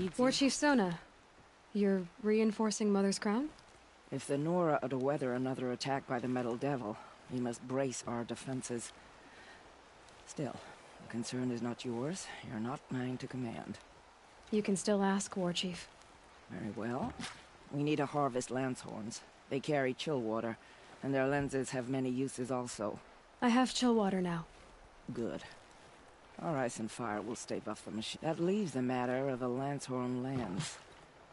needs War you. Chief Sona, you're reinforcing Mother's Crown? If the Nora are to weather another attack by the Metal Devil, we must brace our defenses. Still, the concern is not yours. You're not mine to command. You can still ask, War Chief. Very well. We need to harvest Lancehorns. They carry chill water, and their lenses have many uses also. I have chill water now. Good. Our ice and fire will stave off the machine. That leaves the matter of the Lancehorn lands.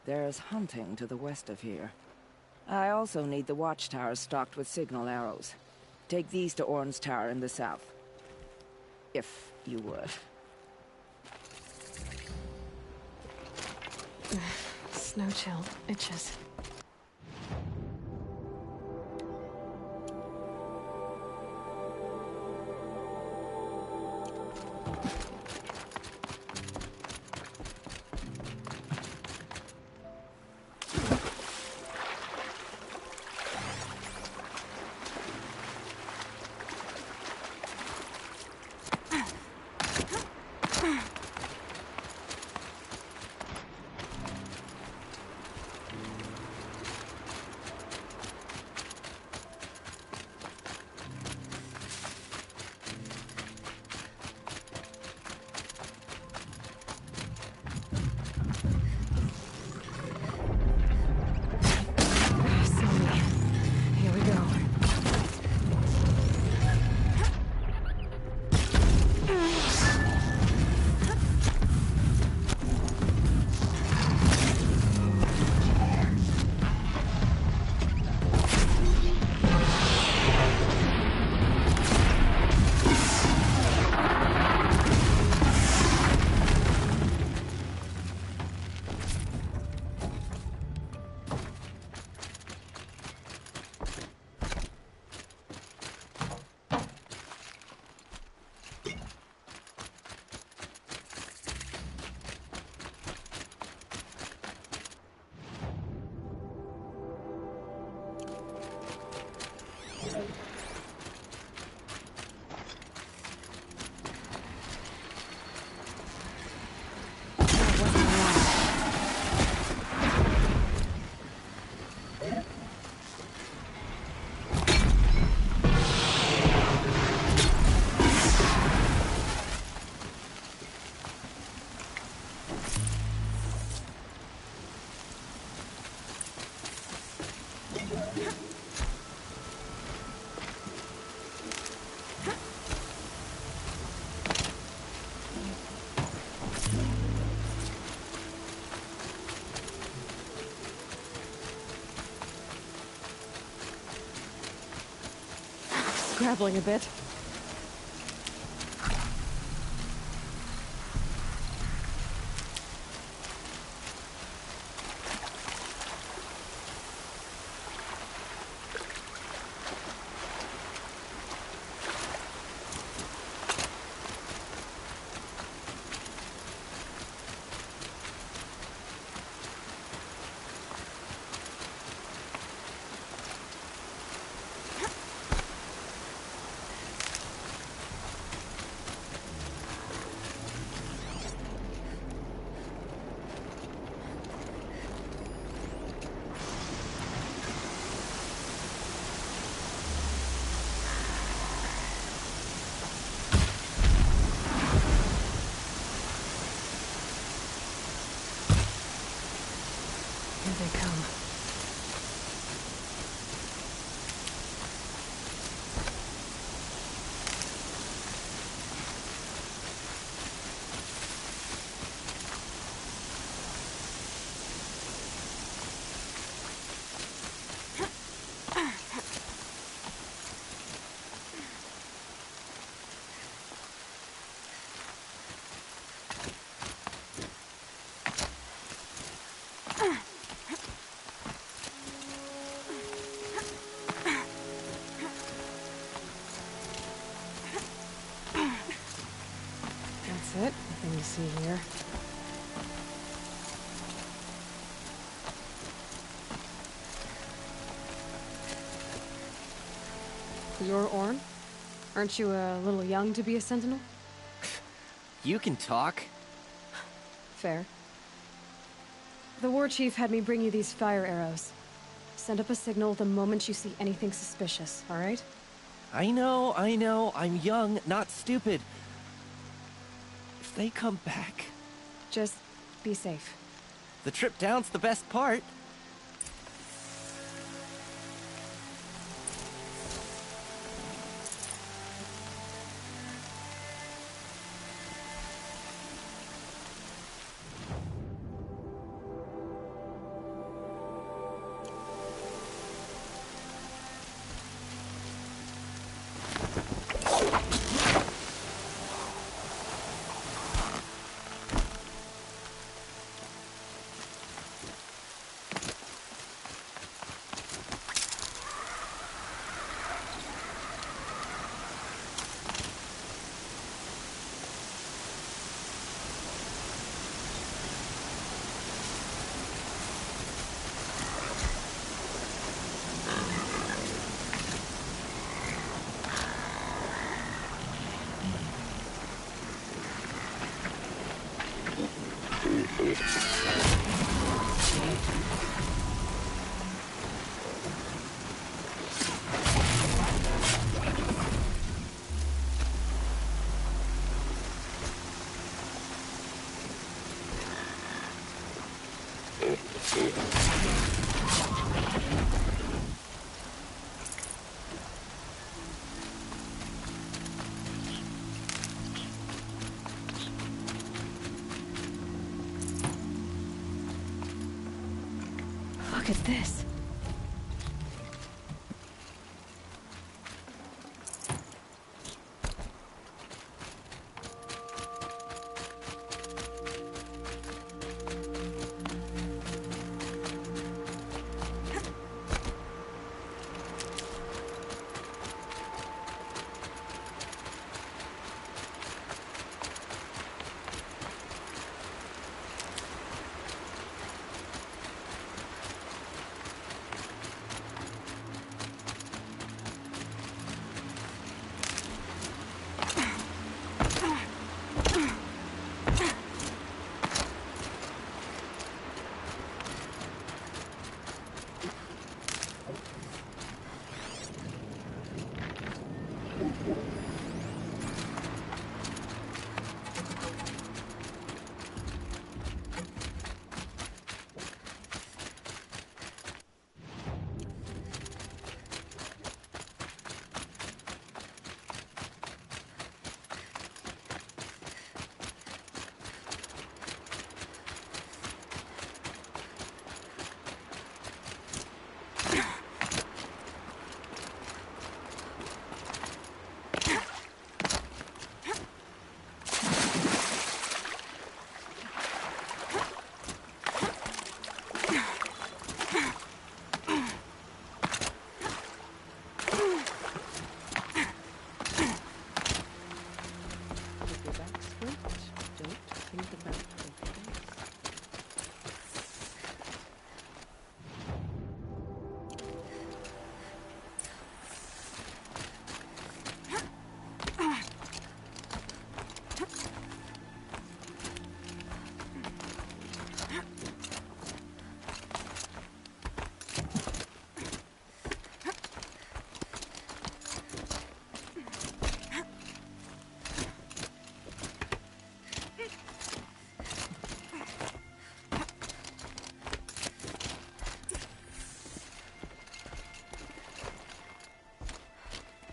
There's hunting to the west of here. I also need the watchtowers stocked with signal arrows. Take these to Orn's Tower in the south. If you would. Snow chill. Itches. Here we go. Scrabbling a bit. Here they come. That's it. Nothing you see here. You're Orn? Aren't you a little young to be a sentinel? You can talk. Fair. The war chief had me bring you these fire arrows. Send up a signal the moment you see anything suspicious, alright? I know. I'm young, not stupid. If they come back... Just be safe. The trip down's the best part. Look at this.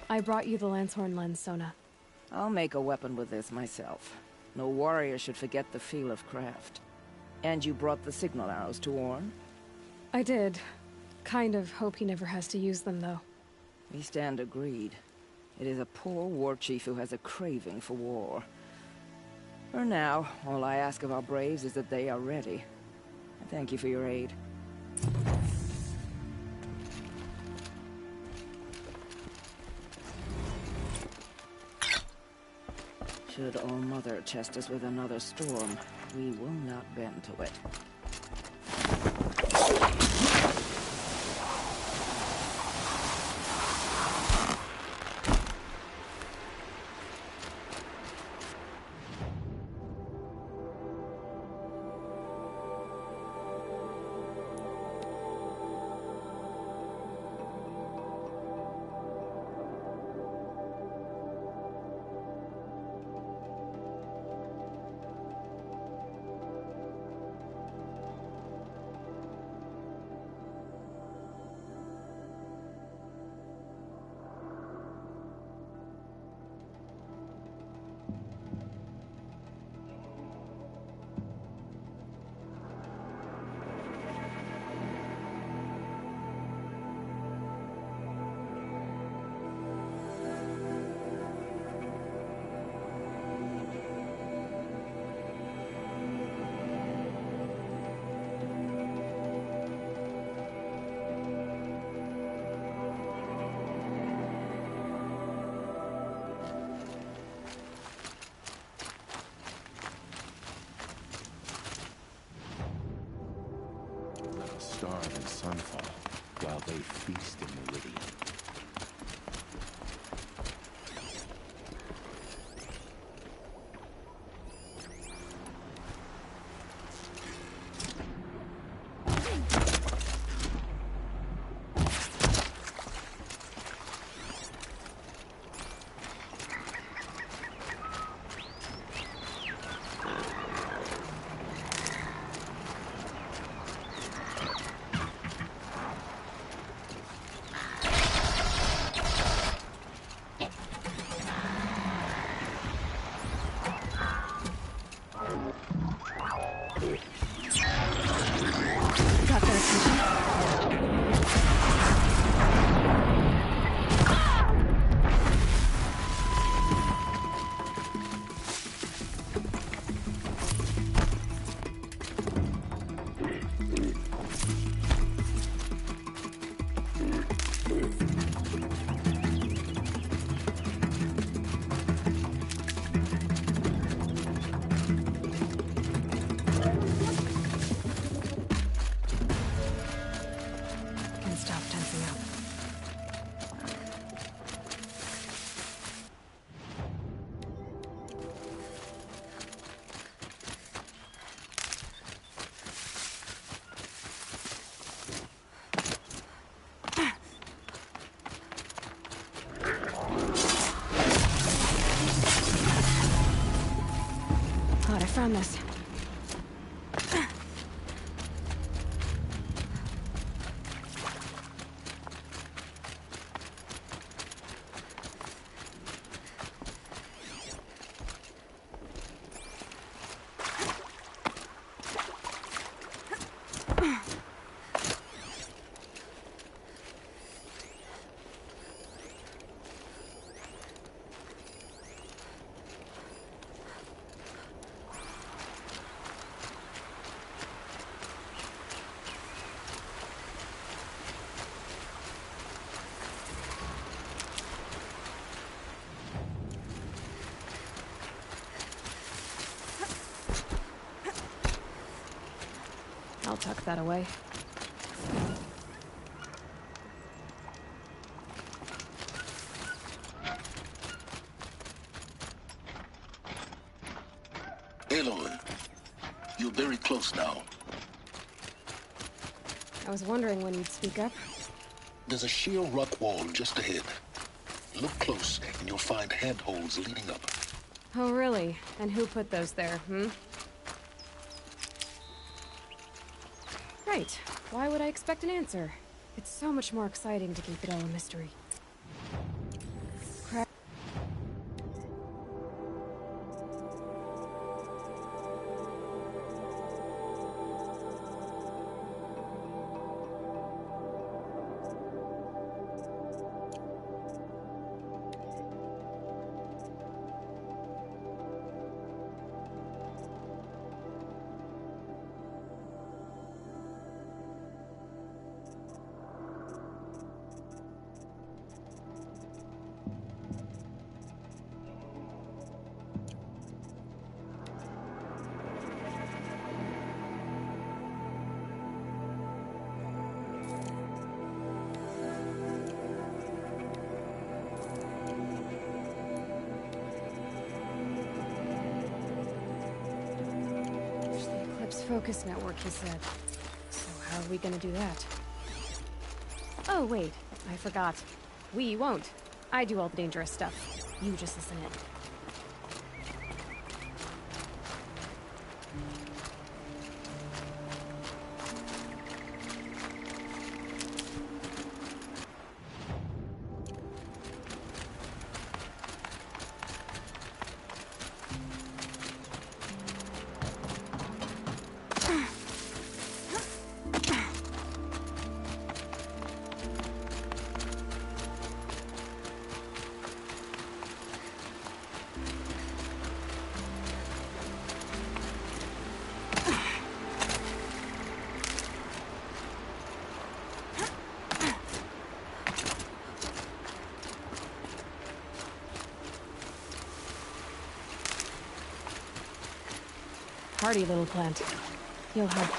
I brought you the Lancehorn lens, Sona. I'll make a weapon with this myself. No warrior should forget the feel of craft. And you brought the signal arrows to Orn? I did. Kind of hope he never has to use them, though. We stand agreed. It is a poor war chief who has a craving for war. For now, all I ask of our braves is that they are ready. Thank you for your aid. Should All-Mother test us with another storm, we will not bend to it. starve in Sunfall, while they feast in Meridian. Got their attention. Can stop tensing up. Thought I found this. I'll tuck that away. Aloy, you're very close now. I was wondering when you'd speak up. There's a sheer rock wall just ahead. Look close, and you'll find handholds leading up. Oh, really? And who put those there, Right. Why would I expect an answer? It's so much more exciting to keep it all a mystery. Crap. Focus network, he said. So how are we gonna do that? Oh, wait. I forgot. We won't. I do all the dangerous stuff. You just listen in. Hardy little plant. You'll help.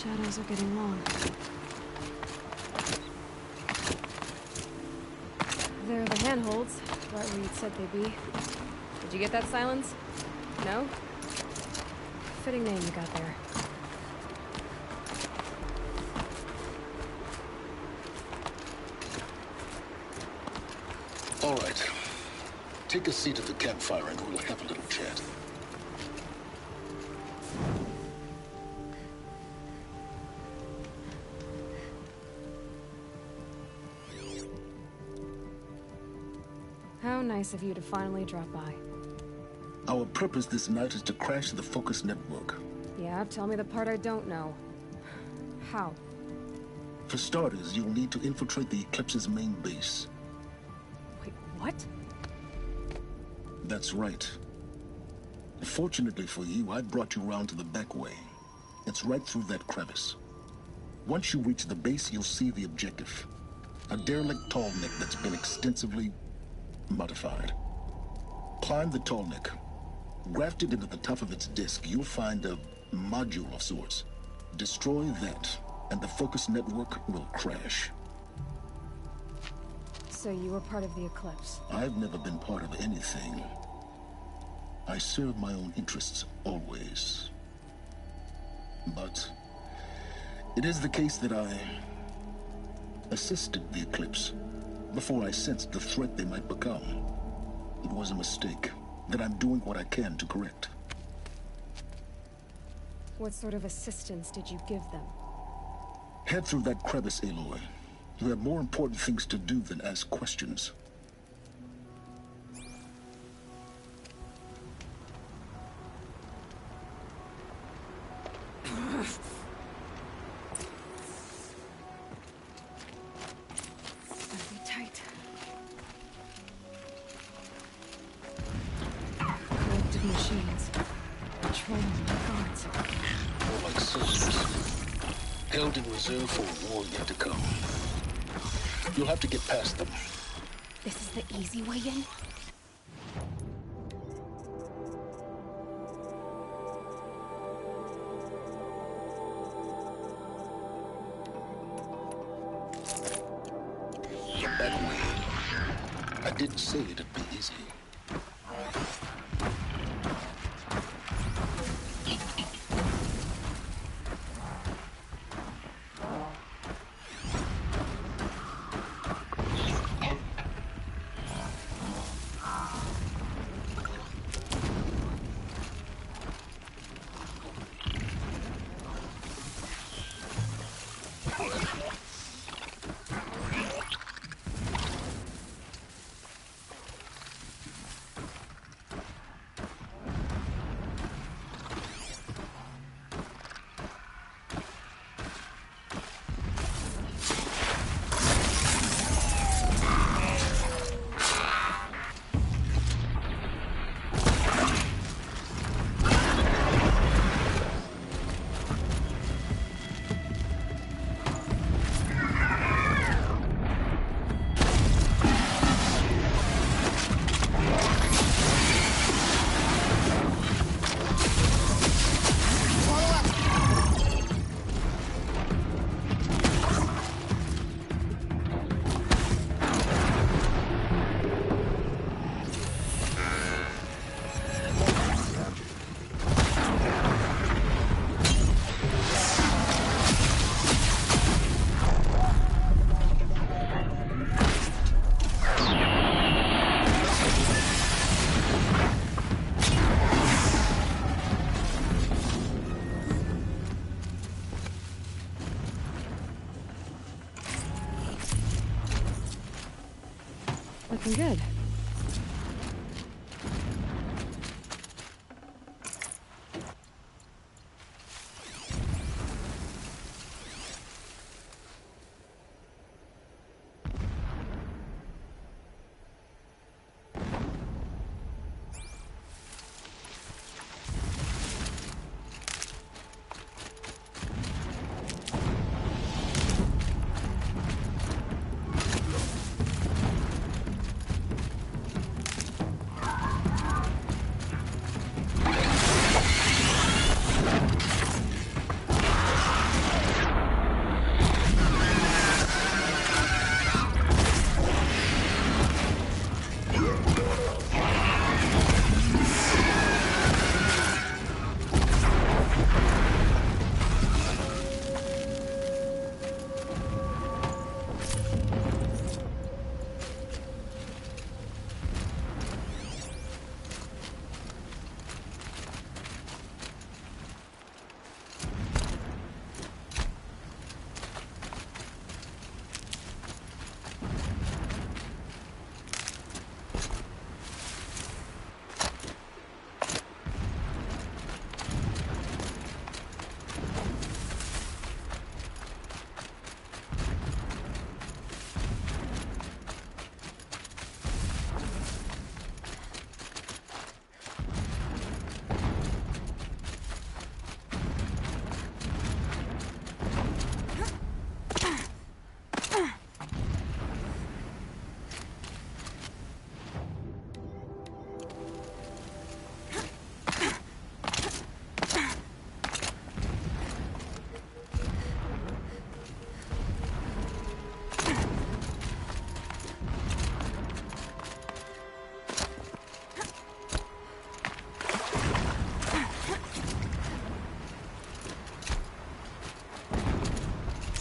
shadows are getting long. There are the handholds, right where you'd said they'd be. Did you get that, Silence? No? Fitting name you got there. All right. Take a seat at the campfire and we'll have a little chat. How nice of you to finally drop by. Our purpose this night is to crash the Focus network. Yeah, tell me the part I don't know. How? For starters, you'll need to infiltrate the Eclipse's main base. Wait, what? That's right. Fortunately for you, I brought you round to the back way. It's right through that crevice. Once you reach the base, you'll see the objective. A derelict tall neck that's been extensively modified. Climb the tall neck. Grafted into the top of its disk, you'll find a module of sorts. Destroy that, and the Focus network will crash. So you were part of the Eclipse? I've never been part of anything. I serve my own interests, always. But it is the case that I assisted the Eclipse before I sensed the threat they might become. It was a mistake that I'm doing what I can to correct. What sort of assistance did you give them? Head through that crevice, Aloy. You have more important things to do than ask questions. Gotta be tight. Collective machines. Patrolling the guards. More like soldiers. Held in reserve for a war yet to come. You'll have to get past them. This is the easy way in? That way. I didn't say it'd be easy. Looking good.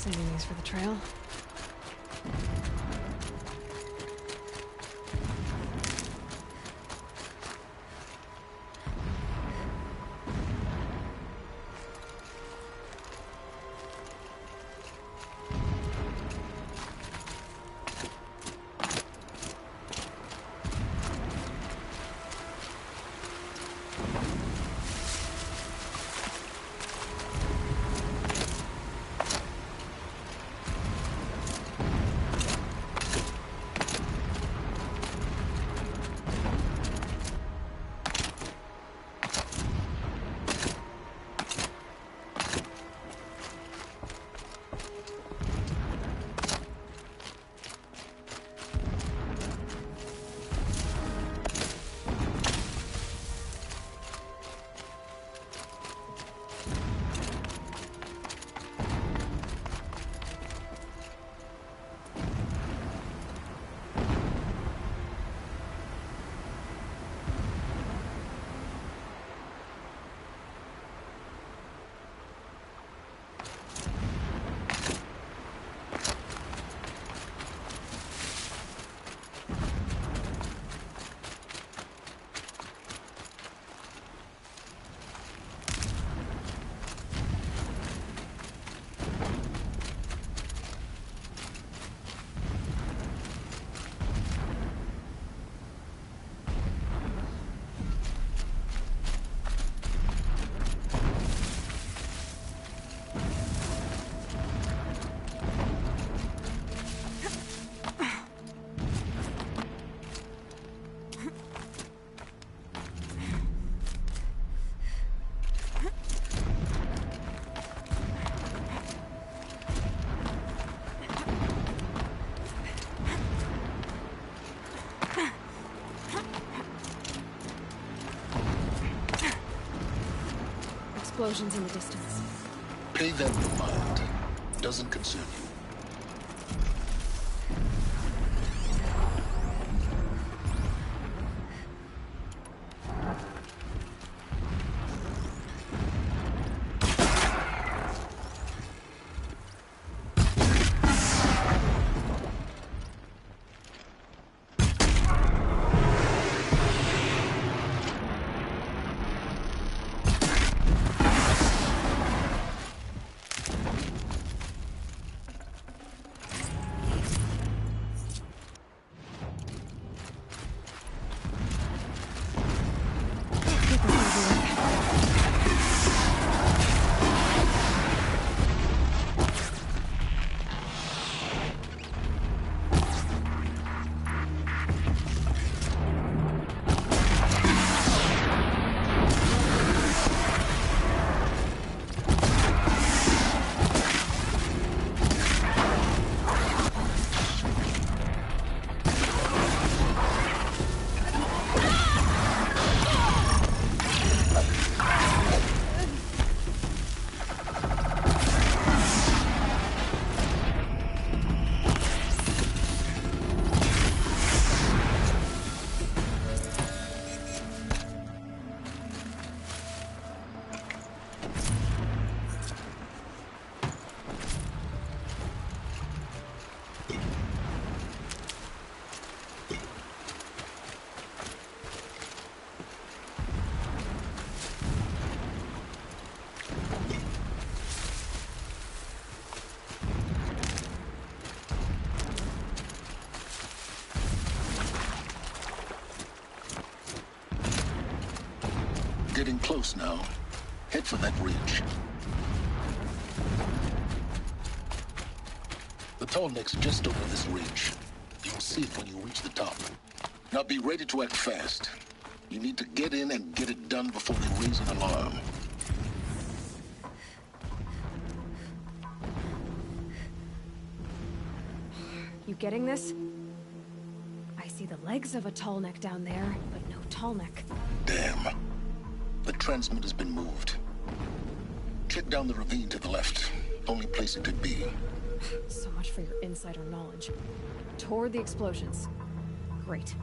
Saving these for the trail. Explosions in the distance. Pay them no mind. Doesn't concern you. Getting close now. Head for that ridge. The tall neck's just over this ridge. You'll see it when you reach the top. Now be ready to act fast. You need to get in and get it done before they raise an alarm. You getting this? I see the legs of a tall neck down there, but no tall neck. Damn. The transmitter's been moved. Check down the ravine to the left. Only place it could be. So much for your insider knowledge. Toward the explosions. Great.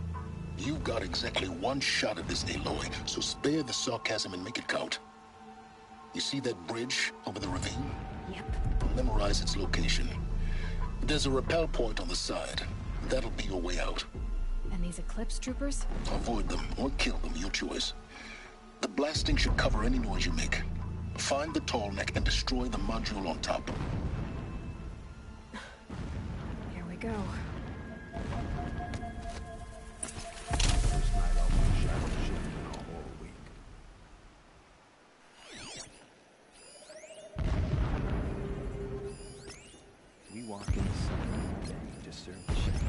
You've got exactly one shot at this, Aloy, so spare the sarcasm and make it count. You see that bridge over the ravine? Yep. Memorize its location. There's a rappel point on the side. That'll be your way out. And these Eclipse troopers? Avoid them or kill them, your choice. The blasting should cover any noise you make. Find the tall neck and destroy the module on top. Here we go. First night off my shadow shift in a whole week. We walk in the sun all day to serve the shadow.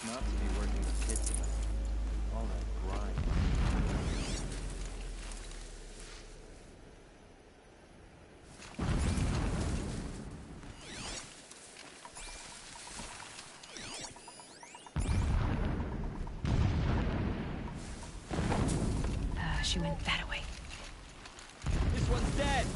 Not to be working with kids again. All that grind. She went that way. This one's dead!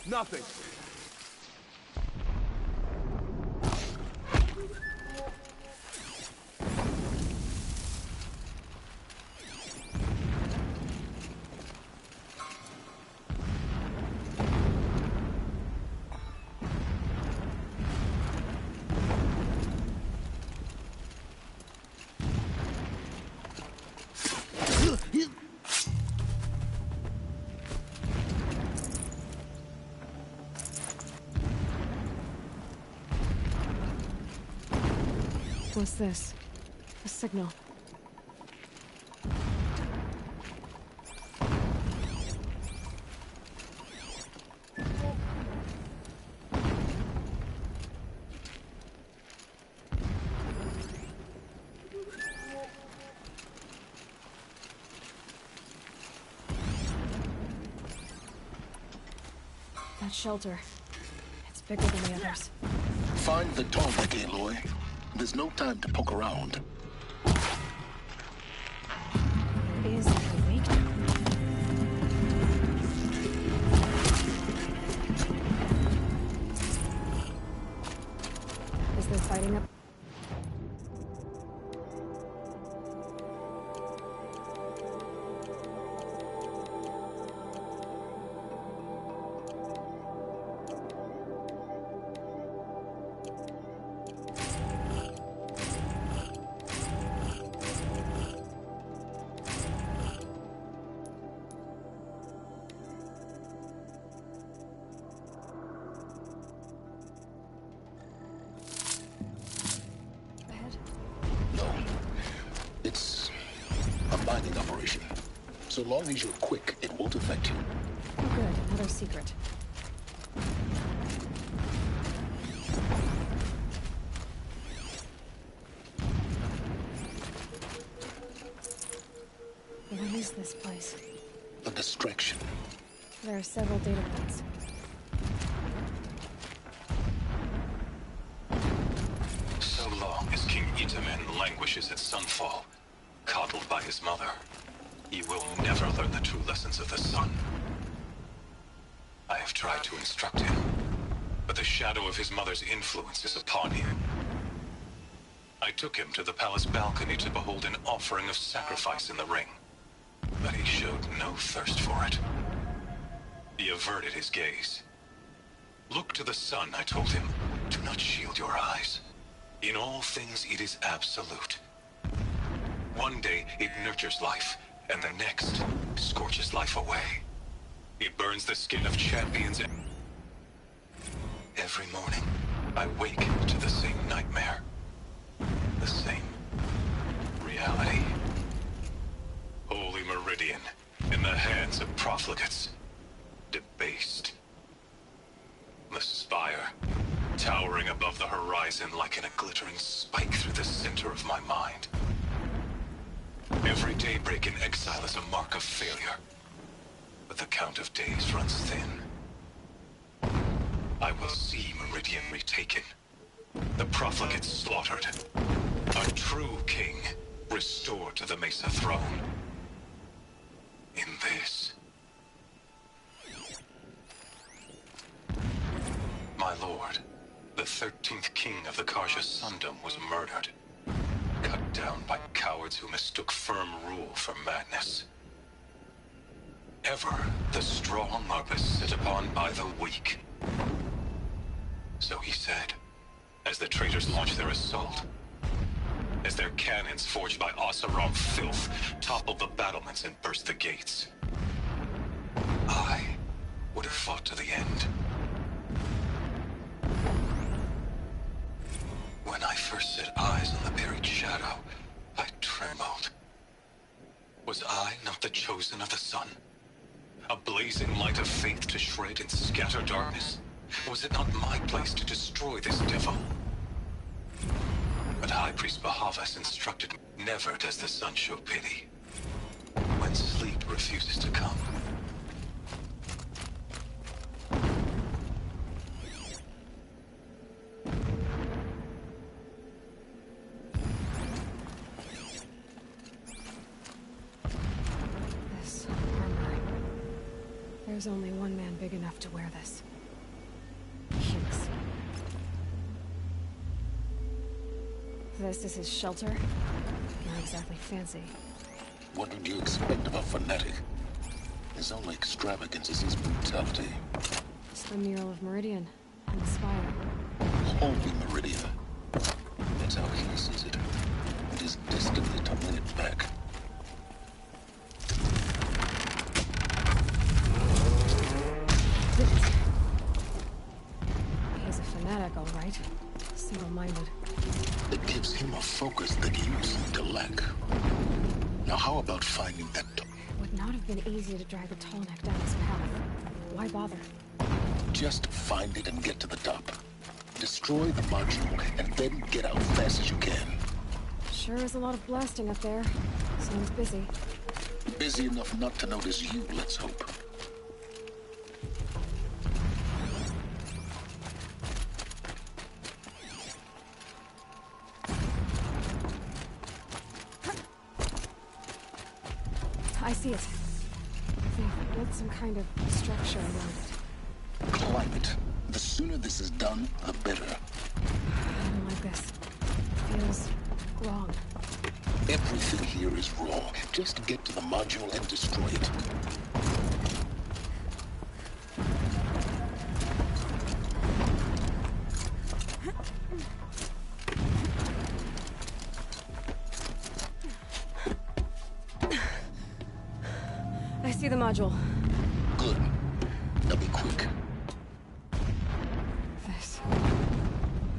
Nothing. What's this? A signal. That shelter. It's bigger than the others. Find the tall neck, Aloy. There's no time to poke around. Is it awake now? Is there fighting up? No. It's a mining operation. So long as you're quick, it won't affect you. Oh good, another secret. What is this place? A distraction. There are several data points. So long as King Itamen languishes at Sunfall, coddled by his mother, he will never learn the true lessons of the sun. I have tried to instruct him, but the shadow of his mother's influence is upon him. I took him to the palace balcony to behold an offering of sacrifice in the ring. But he showed no thirst for it. He averted his gaze. Look to the sun, I told him. Do not shield your eyes. In all things it is absolute. One day it nurtures life, and the next scorches life away. It burns the skin of champions. Every morning, I wake to the same nightmare. The same reality. Holy Meridian, in the hands of profligates. Debased. The spire, towering above the horizon like a glittering spike through the center of my mind. Every daybreak in exile is a mark of failure, but the count of days runs thin. I will see Meridian retaken, the profligates slaughtered, a true king restored to the Mesa throne. In this, my lord, the 13th king of the Karja Sundom was murdered, cut down by cowards who mistook firm rule for madness. Ever the strong are beset upon by the weak. So he said, as the traitors launched their assault, as their cannons forged by Oseram filth toppled the battlements and burst the gates. I would have fought to the end. When I first set eyes on the buried shadow, I trembled. Was I not the chosen of the sun? A blazing light of faith to shred and scatter darkness? Was it not my place to destroy this devil? But High Priest Bahavas instructed me, never does the sun show pity. When sleep refuses to come. This armor. There's only one man big enough to wear this. Hughes. This is his shelter? Not exactly fancy. What did you expect of a fanatic? His only extravagance is his brutality. It's the mural of Meridian and the spire. Holy Meridian. That's how he sees it. It is destiny to win it back. He's a fanatic, all right. Single-minded. It gives him a focus that you seem to lack. Now how about finding that... It would not have been easy to drag the Tallneck down his path. Why bother? Just find it and get to the top. Destroy the module, and then get out fast as you can. Sure is a lot of blasting up there. Sounds busy. Busy enough not to notice you, let's hope. I see it. They've built some kind of structure around it. Climb it. The sooner this is done, the better. I don't like this. It feels wrong. Everything here is wrong. Just get to the module and destroy it. I see the module. Good. Now be quick.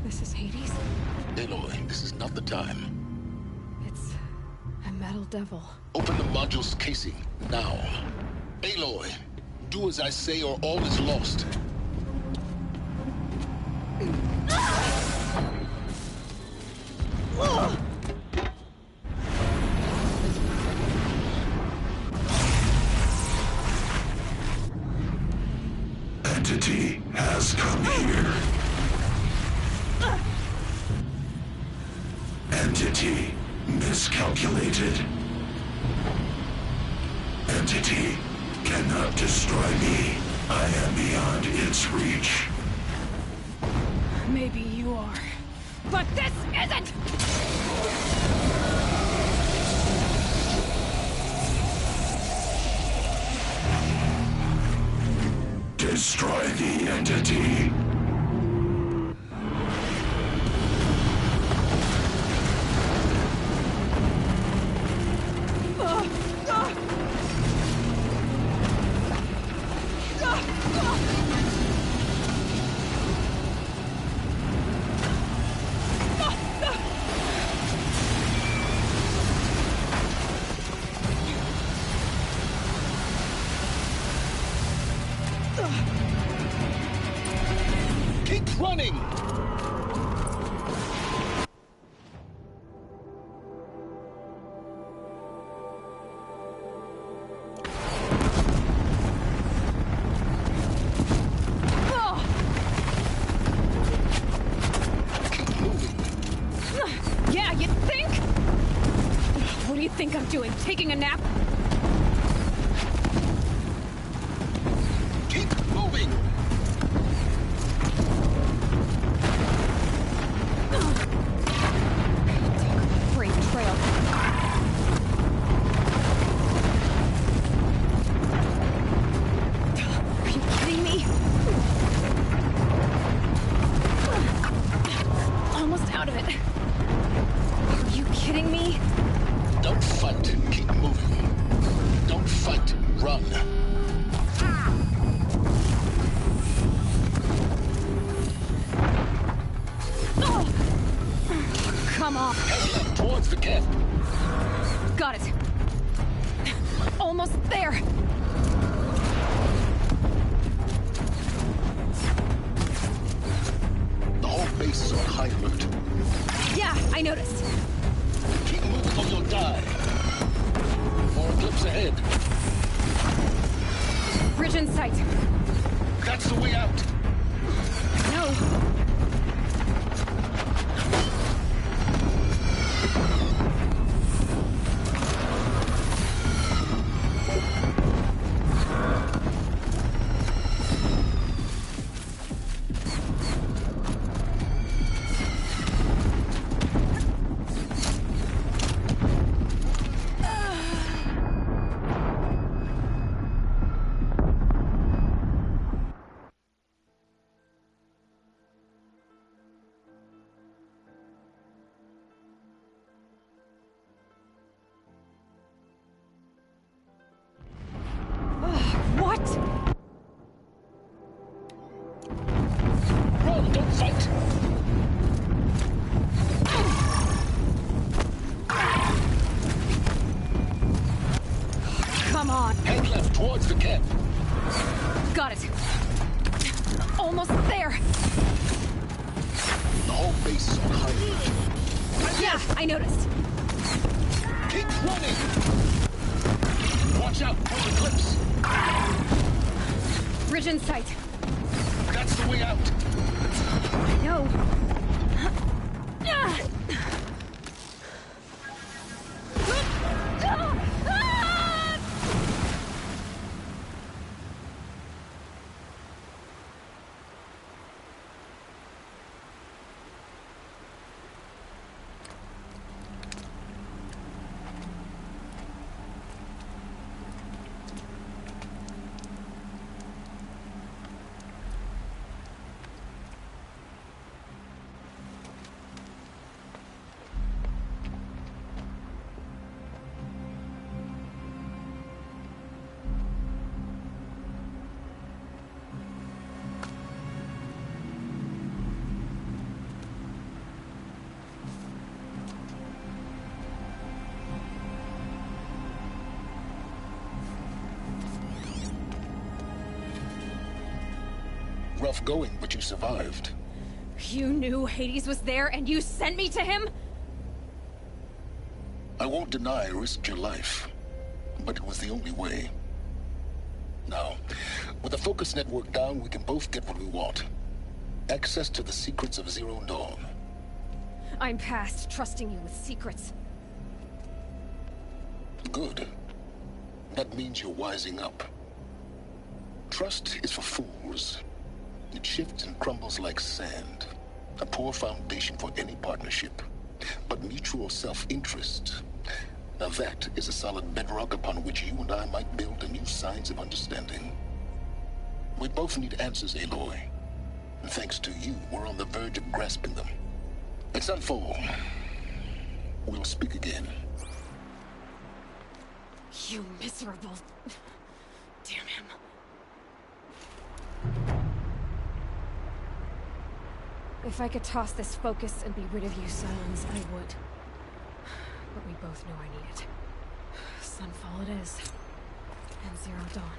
This is Hades? Aloy, this is not the time. It's a metal devil. Open the module's casing, now. Aloy, do as I say or all is lost. Entity has come here. Entity miscalculated. Entity cannot destroy me. I am beyond its reach. Maybe you are. But this isn't! Destroy the entity. Keep running! Keep moving. Yeah, you think? What do you think I'm doing? Taking a nap? Keep moving! Brave trail. Are you kidding me? Almost out of it. Are you kidding me? Don't fight. Keep moving. Don't fight. Run. Come on. Head left towards the camp. Got it. Almost there. The whole base is on high alert. Yeah, I noticed. Keep moving or you'll die. More eclipse ahead. Bridge in sight. That's the way out. No. What? Run, don't fight. Come on. Head left towards the camp. Got it. Almost there. The whole base is on high alert. Yeah, I noticed. Keep running. Watch out for eclipse. Bridge in sight. That's the way out. No. Rough going, but you survived. You knew Hades was there and you sent me to him? I won't deny I risked your life, but it was the only way. Now, with the focus network down, we can both get what we want. Access to the secrets of Zero Dawn. I'm past trusting you with secrets. Good. That means you're wising up. Trust is for fools. It shifts and crumbles like sand. A poor foundation for any partnership. But mutual self-interest. Now that is a solid bedrock upon which you and I might build a new science of understanding. We both need answers, Aloy. And thanks to you, we're on the verge of grasping them. It's Sunfall. We'll speak again. You miserable... Damn him. If I could toss this focus and be rid of you, Silence, I would. But we both know I need it. Sunfall it is. And Zero Dawn.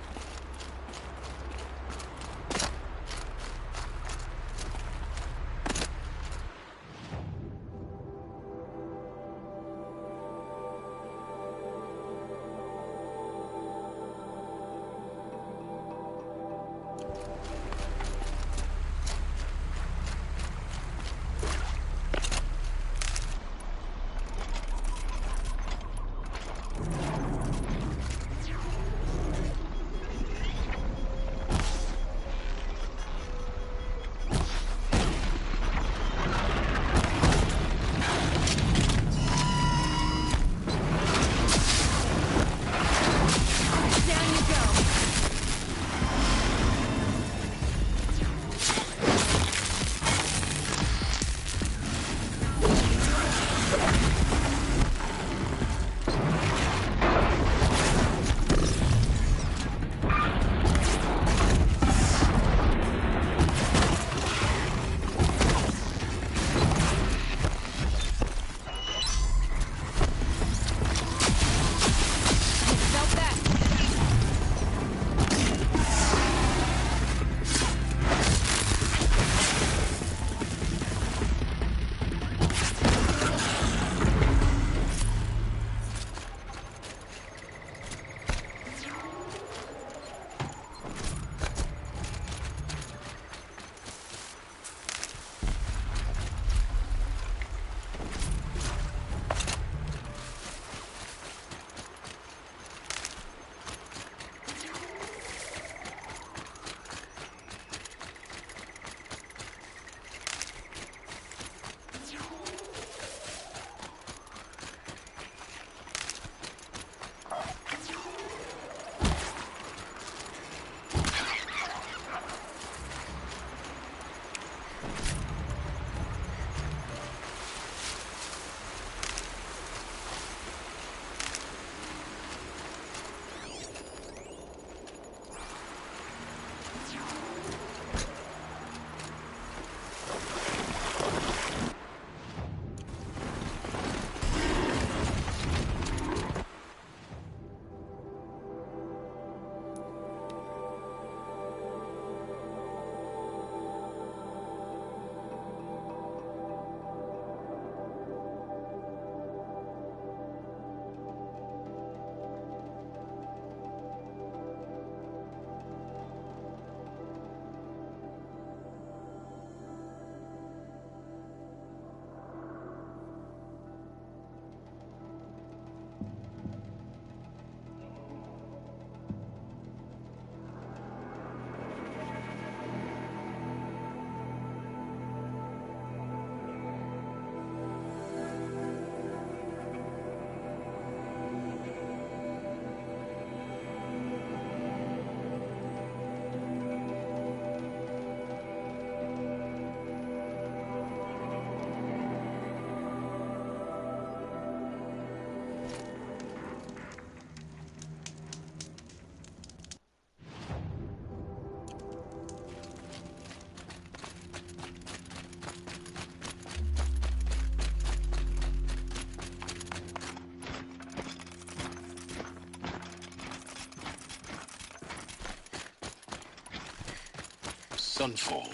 Sunfall.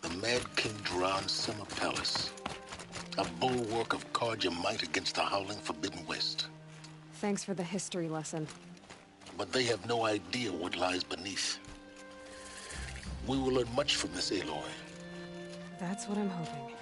The Mad King Jiran's summer palace. A bulwark of Carja might against the howling Forbidden West. Thanks for the history lesson. But they have no idea what lies beneath. We will learn much from this, Aloy. That's what I'm hoping.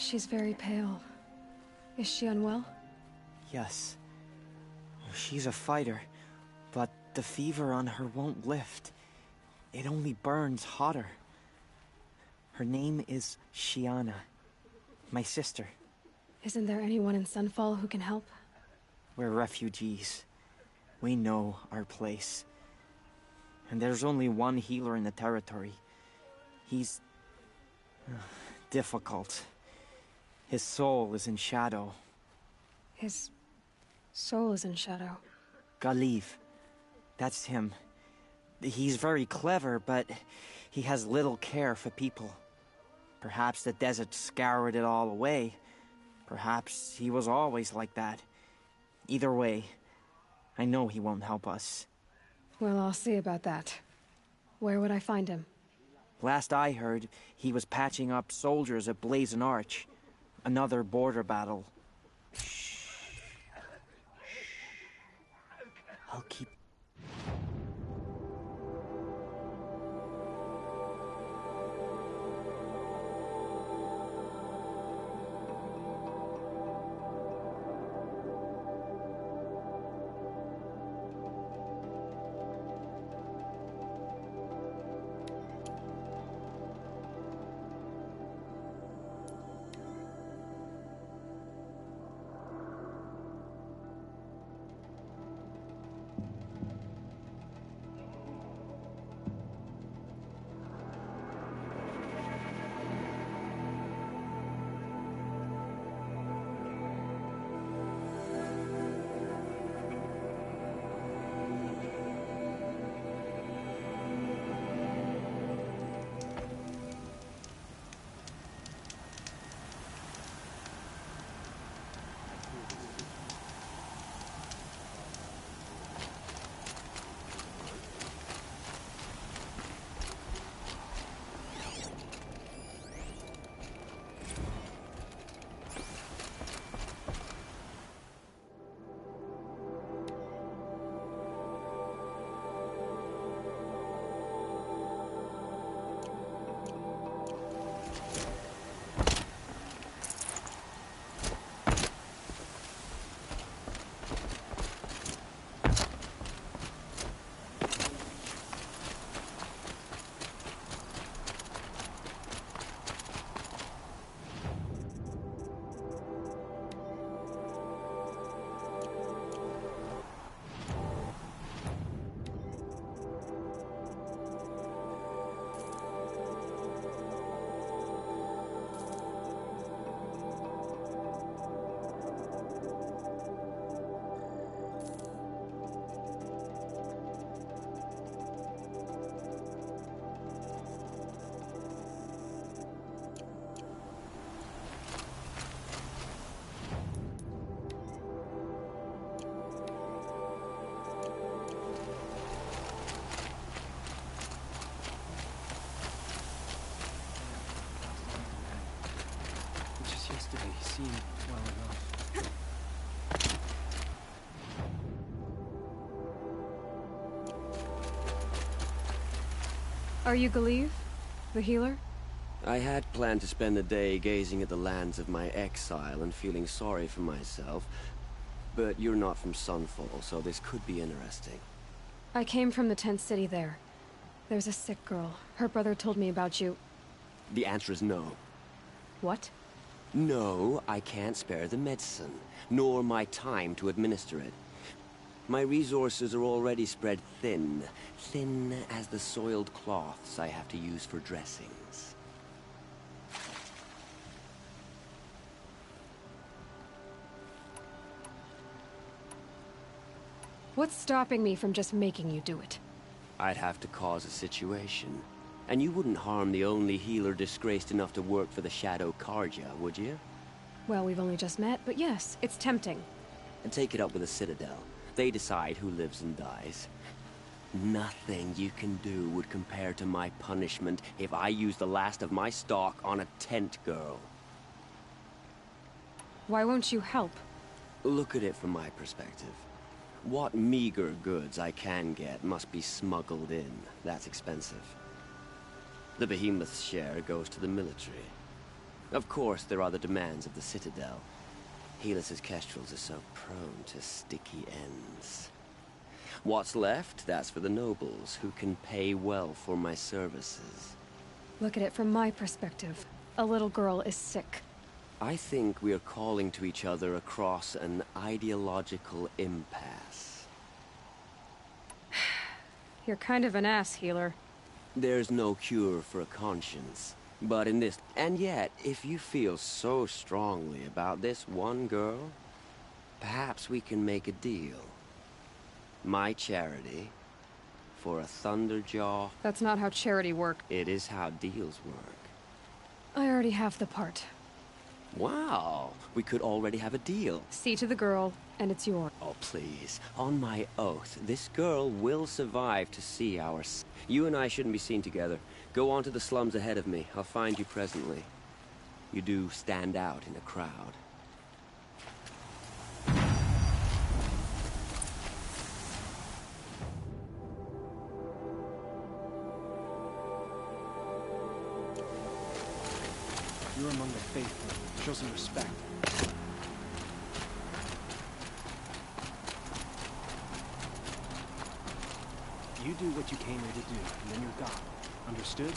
She's very pale. Is she unwell? Yes. She's a fighter, but the fever on her won't lift. It only burns hotter. Her name is Shiana, my sister. Isn't there anyone in Sunfall who can help? We're refugees. We know our place. And there's only one healer in the territory. He's... difficult. His soul is in shadow. His soul is in shadow. Galiv. That's him. He's very clever, but he has little care for people. Perhaps the desert scoured it all away. Perhaps he was always like that. Either way, I know he won't help us. Well, I'll see about that. Where would I find him? Last I heard, he was patching up soldiers at Blazon Arch. Another border battle. I'll keep... He seemed well enough. Are you Galiv? The healer? I had planned to spend the day gazing at the lands of my exile and feeling sorry for myself. But you're not from Sunfall, so this could be interesting. I came from the tent city there. There's a sick girl. Her brother told me about you. The answer is no. What? No, I can't spare the medicine, nor my time to administer it. My resources are already spread thin. Thin as the soiled cloths I have to use for dressings. What's stopping me from just making you do it? I'd have to cause a situation. And you wouldn't harm the only healer disgraced enough to work for the Shadow Carja, would you? Well, we've only just met, but yes, it's tempting. And take it up with the Citadel. They decide who lives and dies. Nothing you can do would compare to my punishment if I use the last of my stock on a tent girl. Why won't you help? Look at it from my perspective. What meager goods I can get must be smuggled in. That's expensive. The Behemoth's share goes to the military. Of course, there are the demands of the Citadel. Helis's kestrels are so prone to sticky ends. What's left, that's for the nobles, who can pay well for my services. Look at it from my perspective. A little girl is sick. I think we are calling to each other across an ideological impasse. You're kind of an ass, healer. There's no cure for a conscience. But in this... And yet, if you feel so strongly about this one girl, perhaps we can make a deal. My charity for a Thunderjaw. That's not how charity works. It is how deals work. I already have the part. Wow, we could already have a deal. See to the girl, and it's yours. Oh, please. On my oath, this girl will survive to see our... You and I shouldn't be seen together. Go on to the slums ahead of me. I'll find you presently. You do stand out in a crowd. You're among the faithful. Show some respect. You do what you came here to do, and then you're gone. Understood?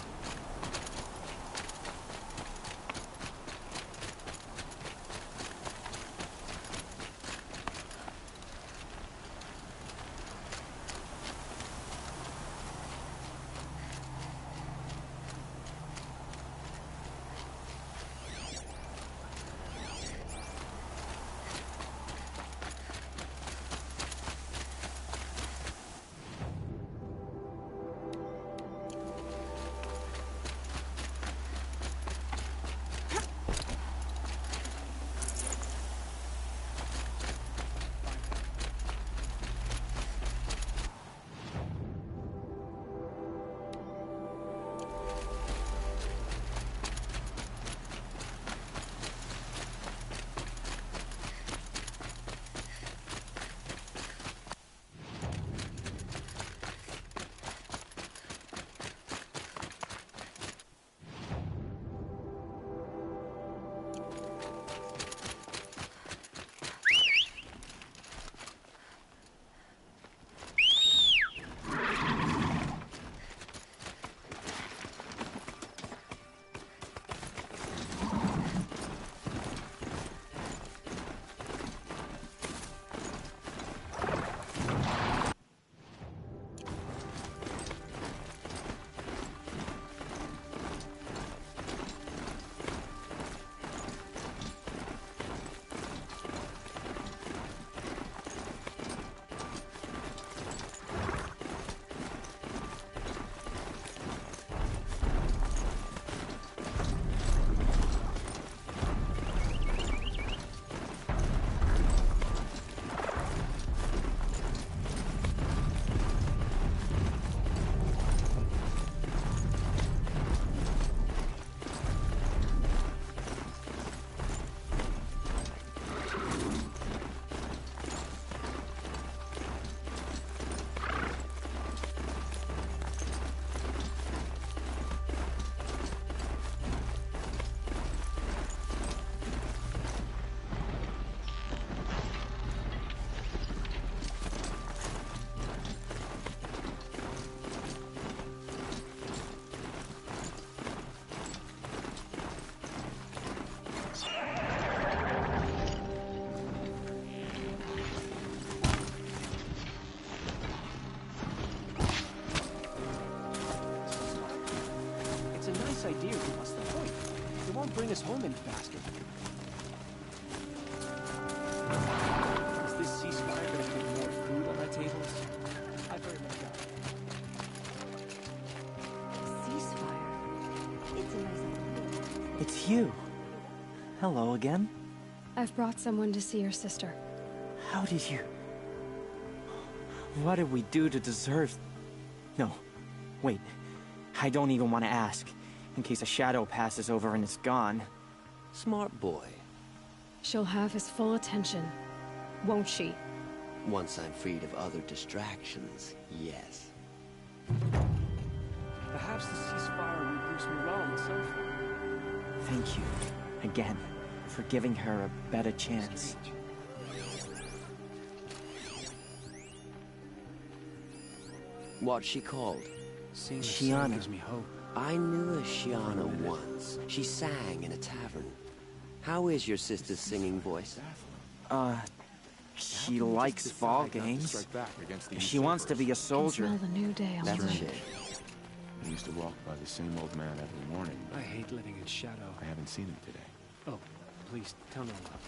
Idea to bust the point. It won't bring us home any faster. Is this ceasefire going to put more food on our tables? I very much doubt it. Ceasefire? It's a nice idea. It's you. Hello again. I've brought someone to see your sister. How did you... What did we do to deserve... No. Wait. I don't even want to ask. In case a shadow passes over and it's gone. Smart boy. She'll have his full attention, won't she? Once I'm freed of other distractions, yes. Perhaps the ceasefire will boost morale and so forth. Thank you. Again, for giving her a better chance. What's she called? Seeing the sun gives me hope. I knew a Shiana once. She sang in a tavern. How is your sister's singing voice? She likes ball games. She wants to be a soldier. Smell the new day. That's a shame. I used to walk by the same old man every morning. I hate living in shadow. I haven't seen him today. Oh, please, tell me about.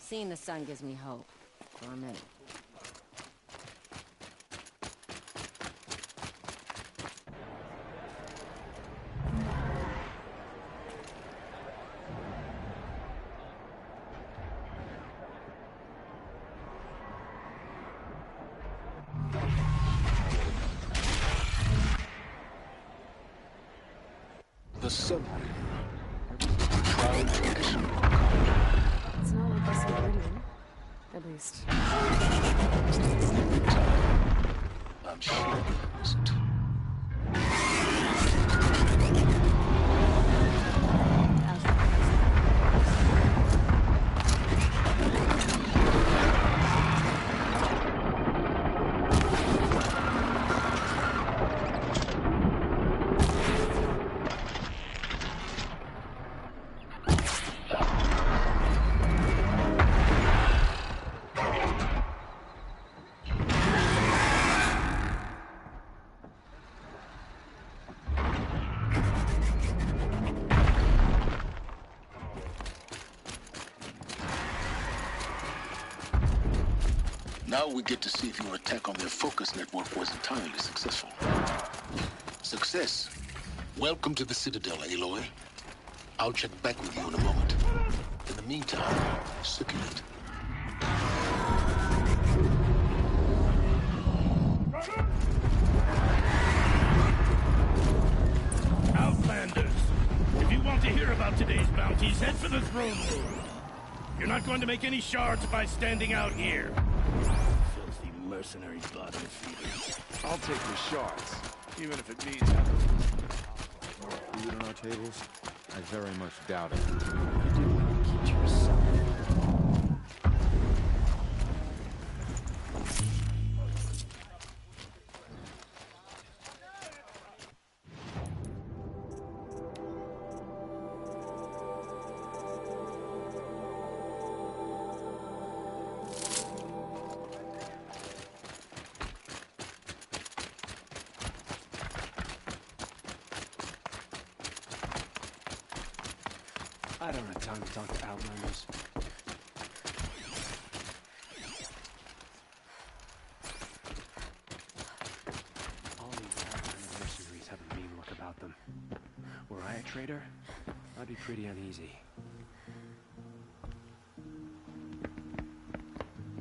Seeing the sun gives me hope. For a minute. The sun. It's not like this in Meridian. At least. I'm sure it isn't. Now we get to see if your attack on their focus network was entirely successful. Success. Welcome to the Citadel, Aloy. I'll check back with you in a moment. In the meantime, circulate. Outlanders, if you want to hear about today's bounties, head for the throne room. You're not going to make any shards by standing out here. Filthy mercenary bottom feeders. I'll take the shards, even if it means having food on our tables. I very much doubt it. You didn't want to keep to yourself. I don't have time to talk to Outlanders. All these Outlander mercenaries have a mean look about them. Were I a traitor, I'd be pretty uneasy.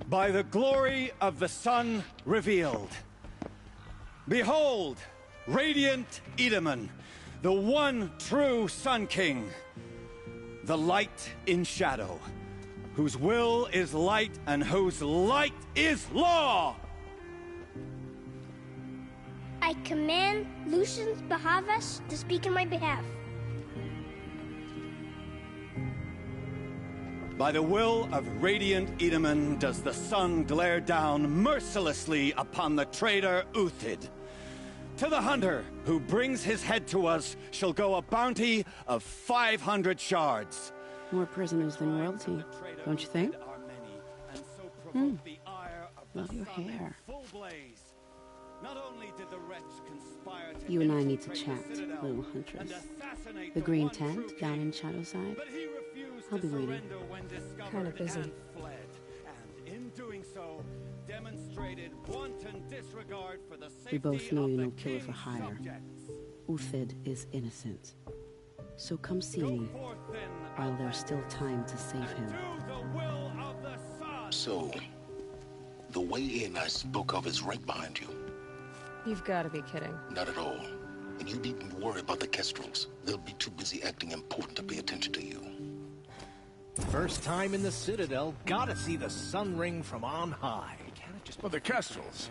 By the glory of the sun revealed. Behold, radiant Edaman, the one true Sun King. The light in shadow, whose will is light and whose light is law! I command Lucius Bahavas to speak in my behalf. By the will of radiant Edaman does the sun glare down mercilessly upon the traitor Uthid. To the hunter who brings his head to us shall go a bounty of 500 shards. More prisoners than royalty, don't you think? Love your hair. Not only did the wretch conspire to You and I need to chat, little huntress. The green tent down in Shadowside? I'll be waiting. Kinda busy. And in doing so, demonstrated wanton disregard for the safety We both know of you're the no killer for king's hire. subjects. Uthid is innocent. So come see me, while there's still time to save him. So, the way in I spoke of is right behind you. You've got to be kidding. Not at all. And you needn't worry about the Kestrels. They'll be too busy acting important to pay attention to you. First time in the Citadel, gotta see the Sun Ring from on high. But the Kestrels.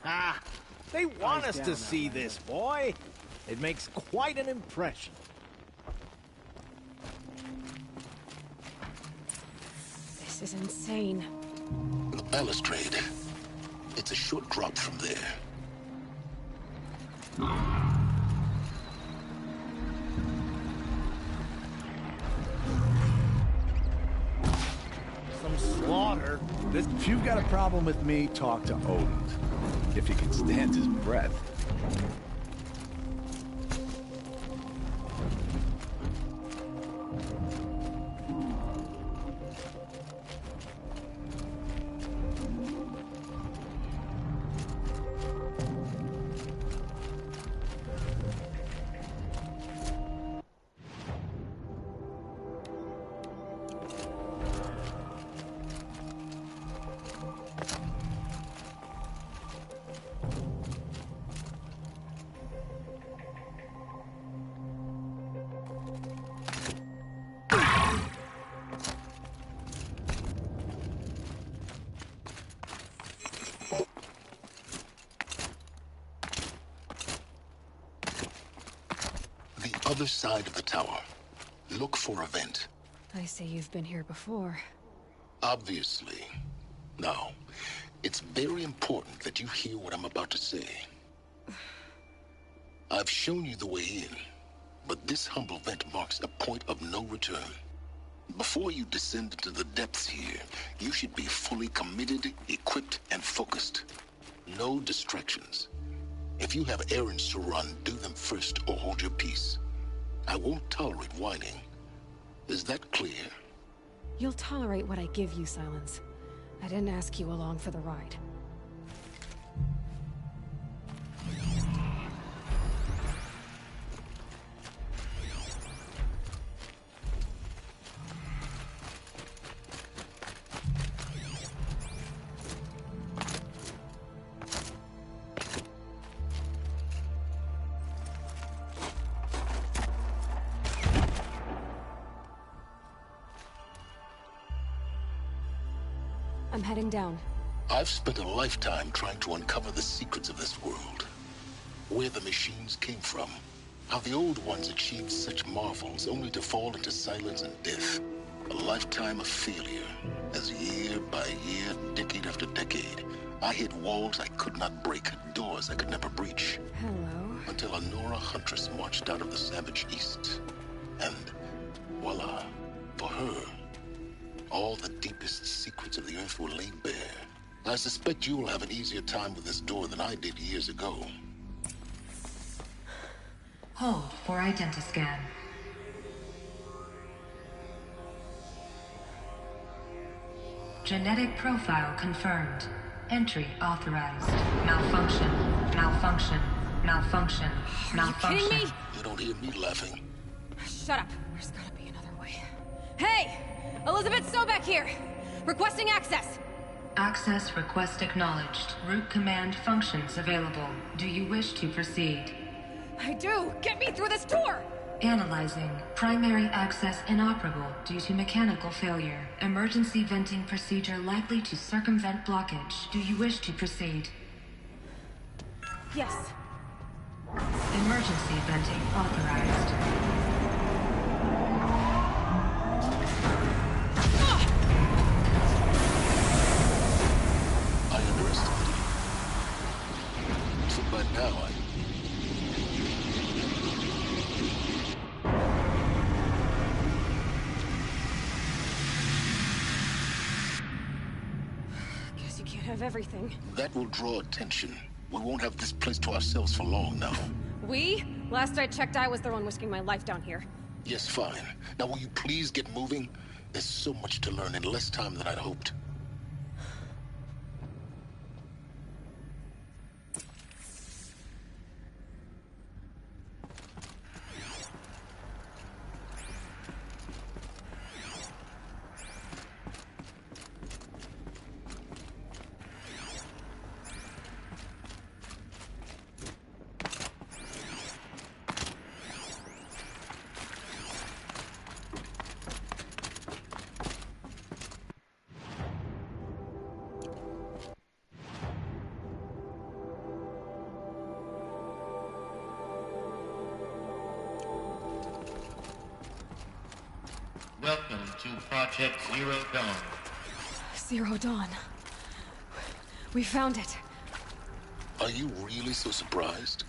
Ah, they want us to see this, boy. It makes quite an impression. This is insane. The balustrade. It's a short drop from there. Some slaughter. If you've got a problem with me, talk to Odin. If you can stand his breath. Other side of the tower. Look for a vent. I say you've been here before. Obviously. Now, it's very important that you hear what I'm about to say. I've shown you the way in, but this humble vent marks a point of no return. Before you descend into the depths here, you should be fully committed, equipped, and focused. No distractions. If you have errands to run, do them first or hold your peace. I won't tolerate whining. Is that clear? You'll tolerate what I give you, Silence. I didn't ask you along for the ride. I'm heading down. I've spent a lifetime trying to uncover the secrets of this world. Where the machines came from. How the old ones achieved such marvels only to fall into silence and death. A lifetime of failure. As year by year, decade after decade, I hit walls I could not break, doors I could never breach. Hello. Until a Nora huntress marched out of the savage east. And voila, for her, all the deepest secrets of the Earth were laid bare. I suspect you will have an easier time with this door than I did years ago. Hold for identiscan. Genetic profile confirmed. Entry authorized. Malfunction. Malfunction. Malfunction. Malfunction. Are you kidding me? You don't hear me laughing. Shut up. There's gotta be another way. Hey! Elizabeth Sobek here! Requesting access! Access request acknowledged. Root command functions available. Do you wish to proceed? I do! Get me through this door! Analyzing. Primary access inoperable due to mechanical failure. Emergency venting procedure likely to circumvent blockage. Do you wish to proceed? Yes. Emergency venting authorized. I underestimated you. So by now, Guess you can't have everything. that will draw attention. We won't have this place to ourselves for long now. We? Last I checked, I was the one risking my life down here. Yes, fine. Now will you please get moving? There's so much to learn in less time than I'd hoped. Welcome to Project Zero Dawn. Zero Dawn. We found it. Are you really so surprised?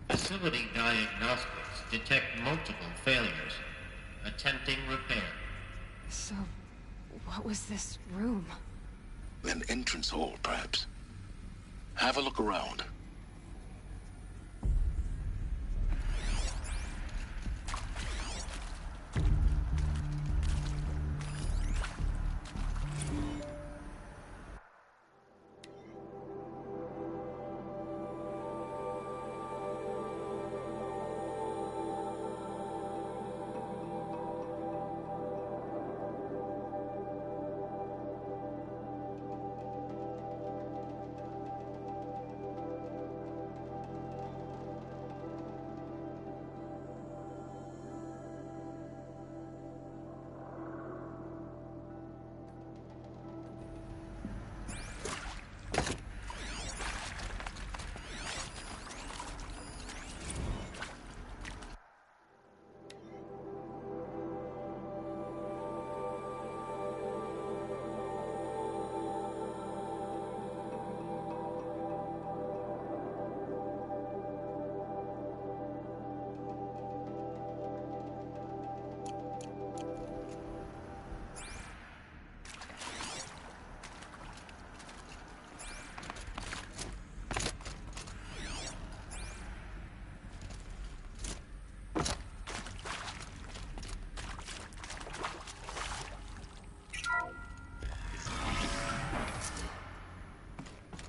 Facility diagnostics detect multiple failures. Attempting repair. So, what was this room? An entrance hall, perhaps. Have a look around.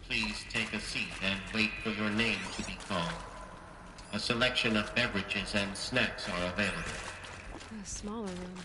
Please take a seat and wait for your name to be called. A selection of beverages and snacks are available. A smaller room.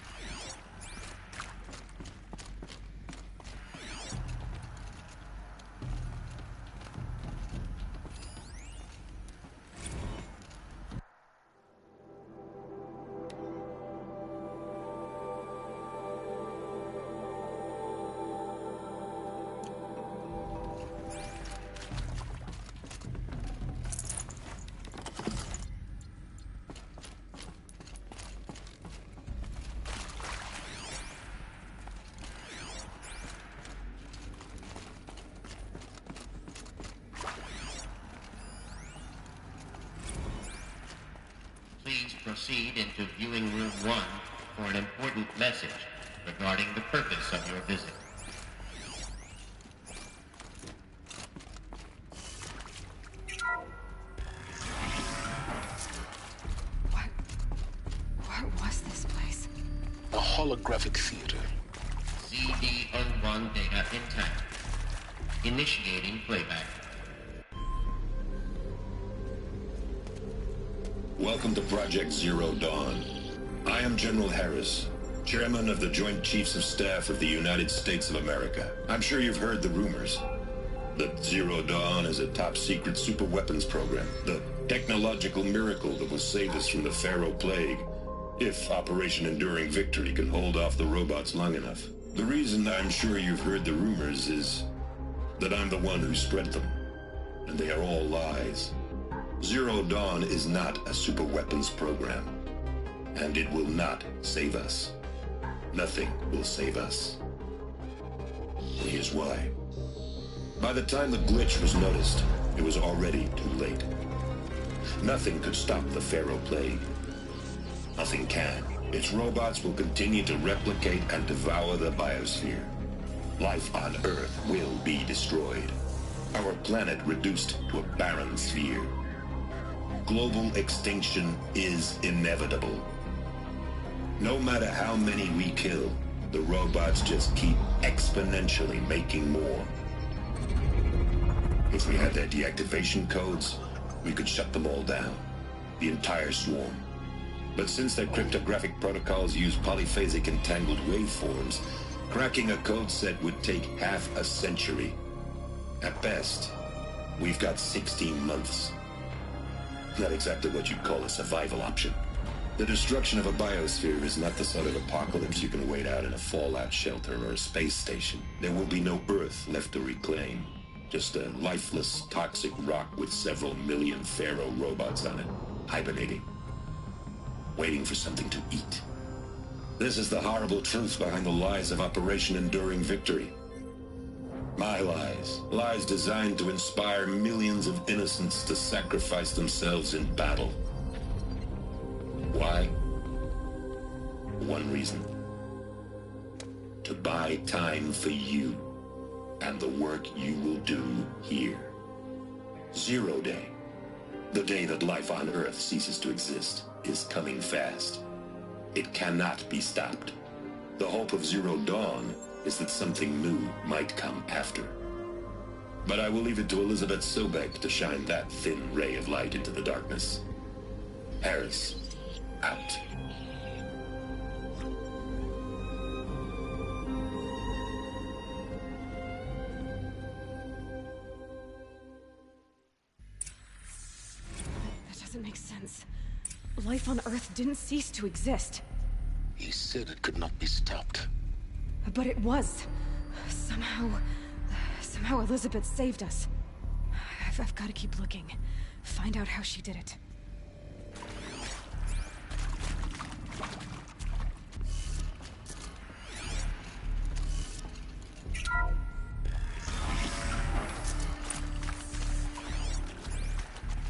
Please proceed into viewing room 1 for an important message regarding the purpose of your visit. What was this place? A holographic theater. CD01 data intact. Initiating playback. Welcome to Project Zero Dawn. I am General Harris, Chairman of the Joint Chiefs of Staff of the United States of America. I'm sure you've heard the rumors that Zero Dawn is a top-secret superweapons program, the technological miracle that will save us from the Pharaoh Plague, if Operation Enduring Victory can hold off the robots long enough. The reason I'm sure you've heard the rumors is that I'm the one who spread them, and they are all lies. Zero Dawn is not a superweapons program, and it will not save us. Nothing will save us. And here's why. By the time the glitch was noticed, it was already too late. Nothing could stop the Pharaoh Plague. Nothing can. Its robots will continue to replicate and devour the biosphere. Life on Earth will be destroyed. Our planet reduced to a barren sphere. Global extinction is inevitable. No matter how many we kill, the robots just keep exponentially making more. If we had their deactivation codes, we could shut them all down. The entire swarm. But since their cryptographic protocols use polyphasic entangled waveforms, cracking a code set would take half a century. At best, we've got 16 months. Not exactly what you'd call a survival option. The destruction of a biosphere is not the sort of apocalypse you can wait out in a fallout shelter or a space station. There will be no Earth left to reclaim. Just a lifeless, toxic rock with several million Pharaoh robots on it, hibernating, waiting for something to eat. This is the horrible truth behind the lies of Operation Enduring Victory. My lies. Lies designed to inspire millions of innocents to sacrifice themselves in battle. Why? One reason. To buy time for you and the work you will do here. Zero Day. The day that life on Earth ceases to exist is coming fast. It cannot be stopped. The hope of Zero Dawn is that something new might come after. But I will leave it to Elizabeth Sobek to shine that thin ray of light into the darkness. Harris, out. That doesn't make sense. Life on Earth didn't cease to exist. He said it could not be stopped. But it was. Somehow Elizabeth saved us. I've got to keep looking. Find out how she did it.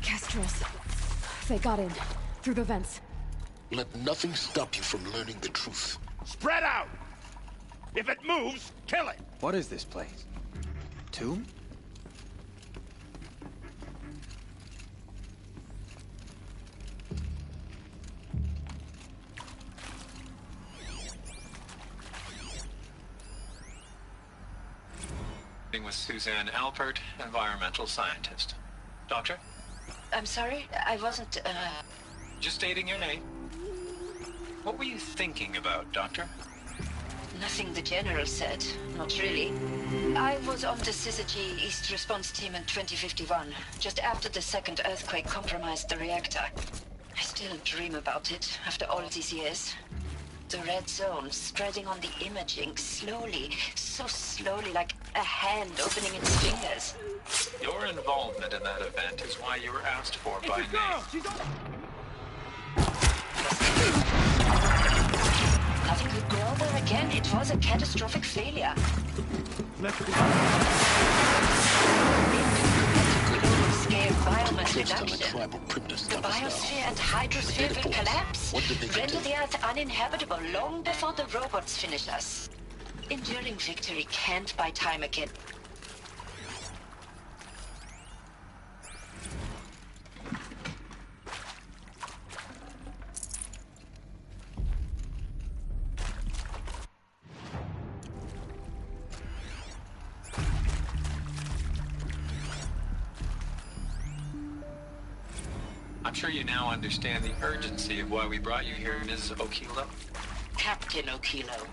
Kestrels. They got in. Through the vents. Let nothing stop you from learning the truth. Spread out! If it moves, kill it! What is this place? Tomb? With Suzanne Alpert, environmental scientist. Doctor? I'm sorry, I wasn't, Just stating your name. What were you thinking about, Doctor? Nothing the General said. Not really. I was on the Syzygy East Response Team in 2051, just after the second earthquake compromised the reactor. I still dream about it, after all these years. The red zone spreading on the imaging, slowly, so slowly, like a hand opening its fingers. Your involvement in that event is why you were asked for by name. Nothing could grow there again. It was a catastrophic failure. Global-scale biomass reduction. The biosphere and hydrosphere will collapse, render the Earth uninhabitable long before the robots finish us. Enduring Victory can't buy time again. I'm sure you now understand the urgency of why we brought you here, Ms. Okilo. Captain Okilo,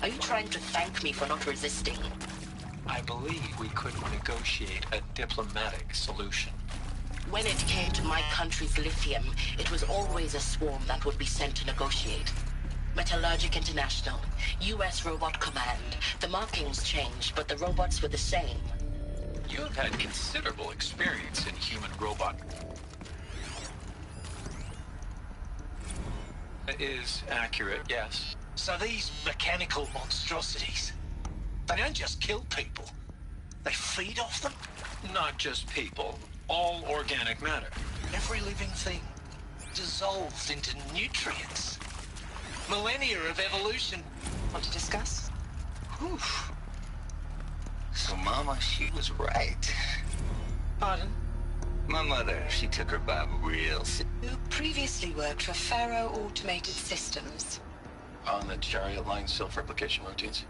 are you trying to thank me for not resisting? I believe we could negotiate a diplomatic solution. When it came to my country's lithium, it was always a swarm that would be sent to negotiate. Metallurgic International, U.S. Robot Command. The markings changed, but the robots were the same. You have had considerable experience in human-robot. That is accurate, yes. So these mechanical monstrosities, they don't just kill people. They feed off them? Not just people. All organic matter. Every living thing dissolved into nutrients. Millennia of evolution. Want to discuss? Whew. So Mama, she was right. Pardon? My mother, she took her Bible real Who previously worked for Faro Automated Systems. on the chariot line self-replication routines.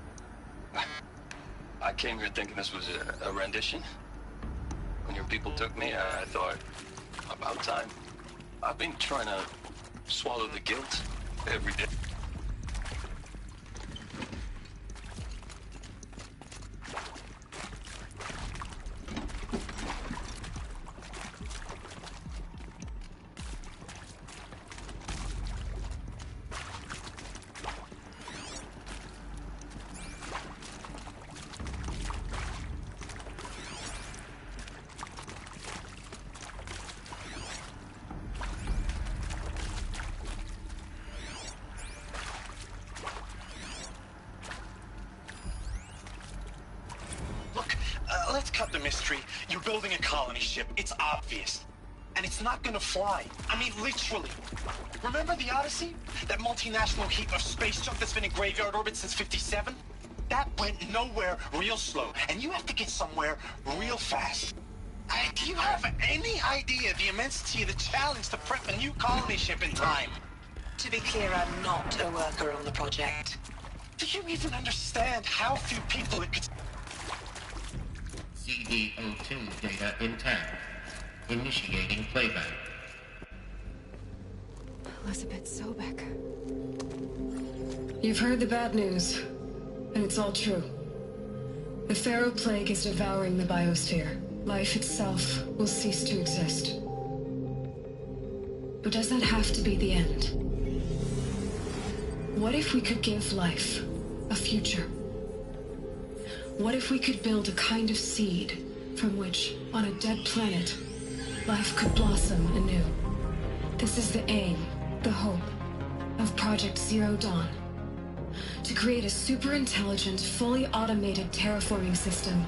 I came here thinking this was a rendition. When your people took me, I thought, about time. I've been trying to swallow the guilt every day. Let's cut the mystery. You're building a colony ship. It's obvious. And it's not gonna fly. I mean, literally. Remember the Odyssey? That multinational heap of space junk that's been in graveyard orbit since '57? That went nowhere real slow. And you have to get somewhere real fast. Do you have any idea the immensity of the challenge to prep a new colony ship in time? To be clear, I'm not a worker on the project. Do you even understand how few people it could... CD02 data intact. Initiating playback. Elizabeth Sobek. You've heard the bad news, and it's all true. The Pharaoh Plague is devouring the biosphere. Life itself will cease to exist. But does that have to be the end? What if we could give life a future? What if we could build a kind of seed from which, on a dead planet, life could blossom anew? This is the aim, the hope, of Project Zero Dawn. To create a super-intelligent, fully automated terraforming system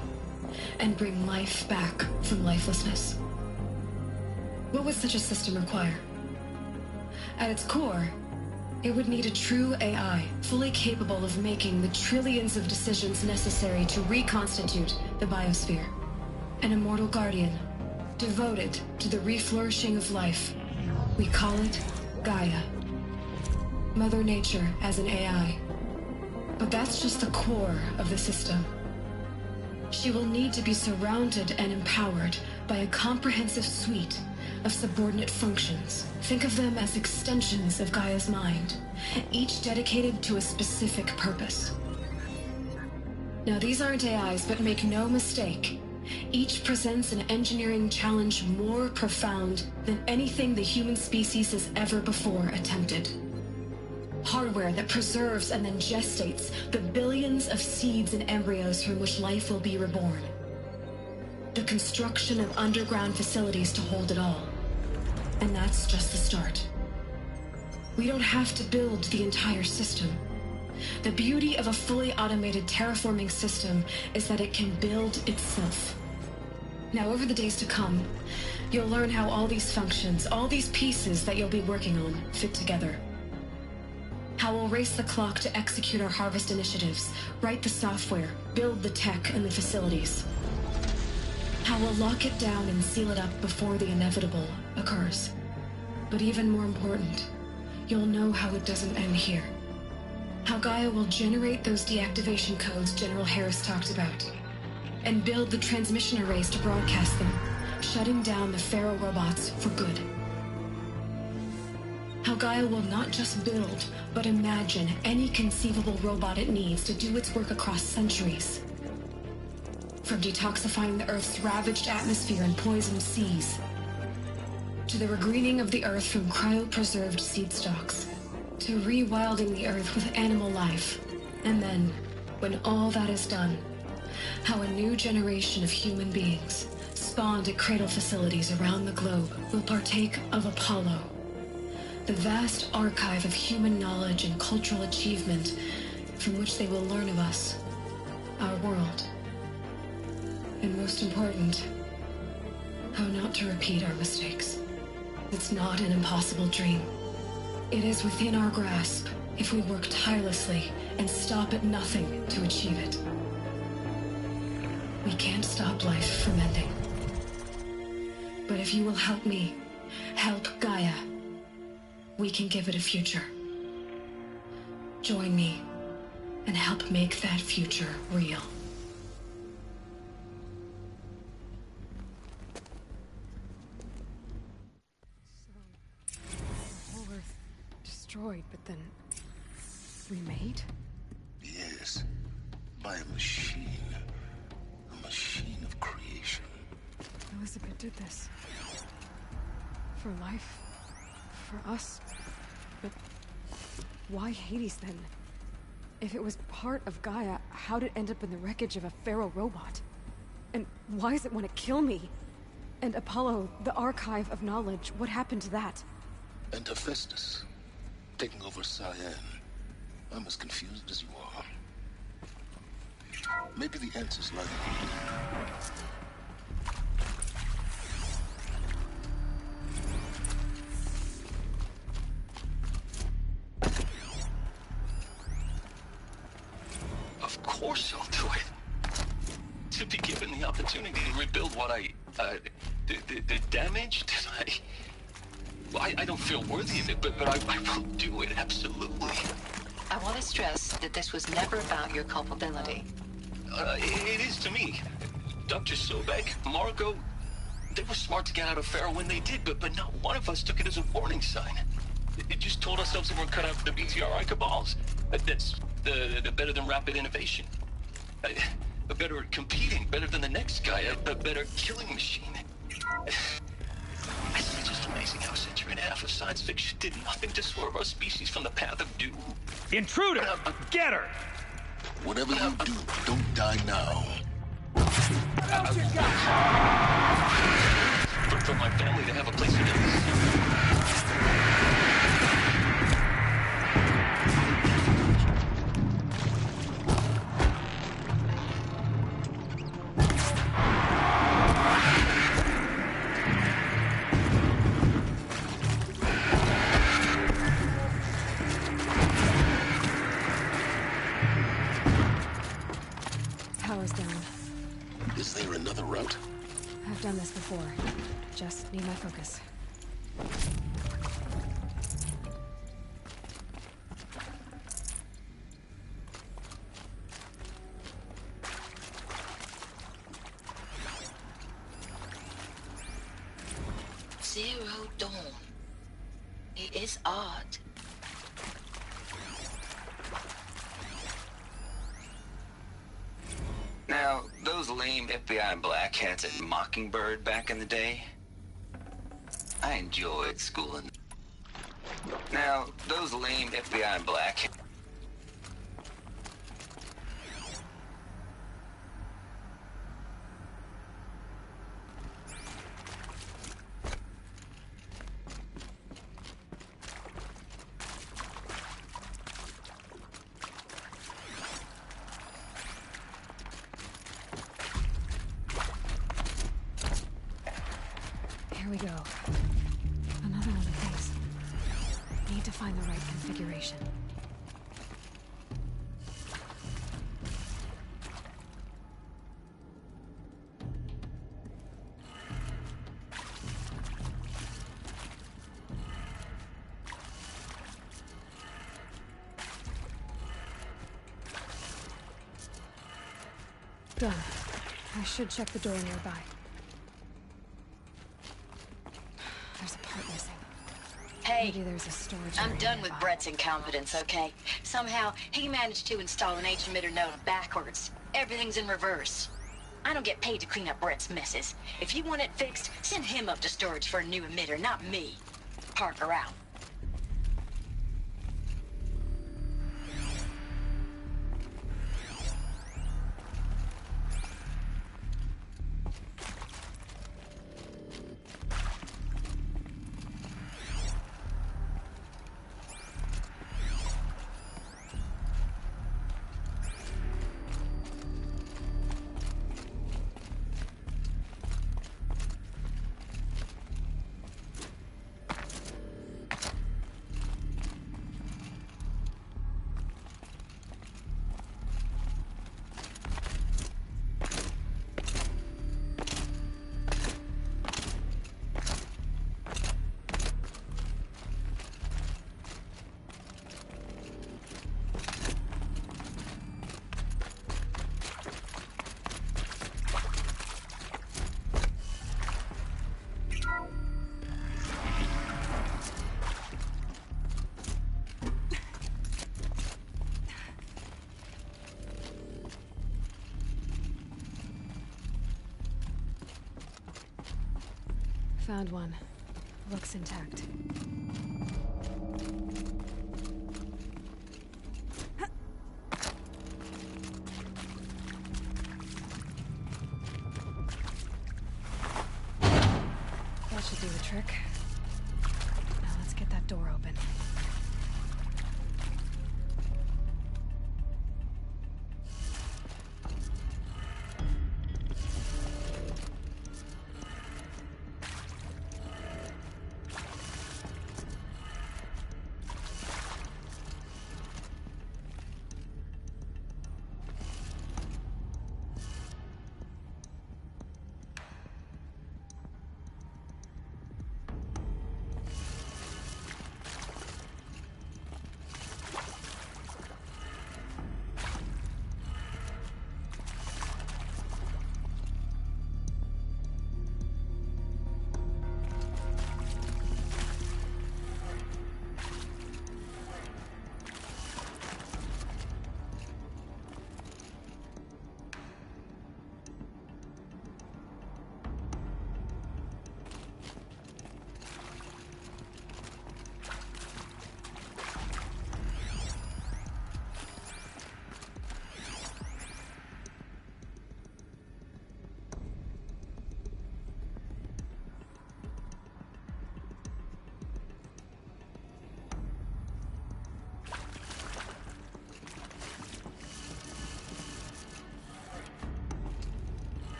and bring life back from lifelessness. What would such a system require? At its core, it would need a true AI, fully capable of making the trillions of decisions necessary to reconstitute the biosphere. An immortal guardian, devoted to the reflourishing of life. We call it Gaia. Mother Nature as an AI. But that's just the core of the system. She will need to be surrounded and empowered by a comprehensive suite of subordinate functions. Think of them as extensions of Gaia's mind, each dedicated to a specific purpose. Now, these aren't AIs, but make no mistake, each presents an engineering challenge more profound than anything the human species has ever before attempted. Hardware that preserves and then gestates the billions of seeds and embryos from which life will be reborn. The construction of underground facilities to hold it all. And that's just the start. We don't have to build the entire system. The beauty of a fully automated terraforming system is that it can build itself. Now, over the days to come, you'll learn how all these functions, all these pieces that you'll be working on, fit together. How we'll race the clock to execute our harvest initiatives, write the software, build the tech and the facilities. How we'll lock it down and seal it up before the inevitable occurs. But even more important, you'll know how it doesn't end here. How Gaia will generate those deactivation codes General Harris talked about, and build the transmission arrays to broadcast them, shutting down the Pharaoh robots for good. How Gaia will not just build, but imagine any conceivable robot it needs to do its work across centuries. From detoxifying the Earth's ravaged atmosphere and poisoned seas, to the regreening of the Earth from cryopreserved seed stalks, to rewilding the Earth with animal life. And then, when all that is done, how a new generation of human beings, spawned at cradle facilities around the globe, will partake of Apollo, the vast archive of human knowledge and cultural achievement from which they will learn of us, our world. And most important, how not to repeat our mistakes. It's not an impossible dream. It is within our grasp if we work tirelessly and stop at nothing to achieve it. We can't stop life from ending. But if you will help me, help Gaia, we can give it a future. Join me and help make that future real. The whole Earth destroyed, but then remade? Yes, by a machine. A machine of creation. Elizabeth did this. For life. For us. But why Hades then? If it was part of Gaia, how'd it end up in the wreckage of a feral robot? And why does it want to kill me? And Apollo, the archive of knowledge, what happened to that? And Hephaestus, taking over Cyan. I'm as confused as you are. Maybe the answers lie here. Of course I'll do it. To be given the opportunity to rebuild what the damage that I don't feel worthy of it, but I will do it, absolutely. I want to stress that this was never about your culpability. It is to me. Dr. Sobek, Margot, they were smart to get out of Pharaoh when they did, but not one of us took it as a warning sign. It just told ourselves that we're cut out for the BTRI cabals. That's the better than rapid innovation. Better at competing, better than the next guy, a better killing machine. It's just amazing how a century and a half of science fiction did nothing to swerve our species from the path of doom. Intruder! Get her! Whatever you do, don't die now. For my family to have a place to live. Power's down. Is there another route? I've done this before. Just need my focus. Zero Dawn. It is odd. Now, those lame FBI black hats at Mockingbird back in the day, I enjoyed schooling. Now, those lame FBI black... Here we go. Another one of these. Need to find the right configuration. Done. I should check the door nearby. There's a part missing. Hey, maybe there's a storage I'm area done with nearby. Brett's incompetence, okay? Somehow, he managed to install an H-emitter node backwards. Everything's in reverse. I don't get paid to clean up Brett's messes. If you want it fixed, send him up to storage for a new emitter, not me. Parker out. Found one. Looks intact. That should do the trick. Now let's get that door open.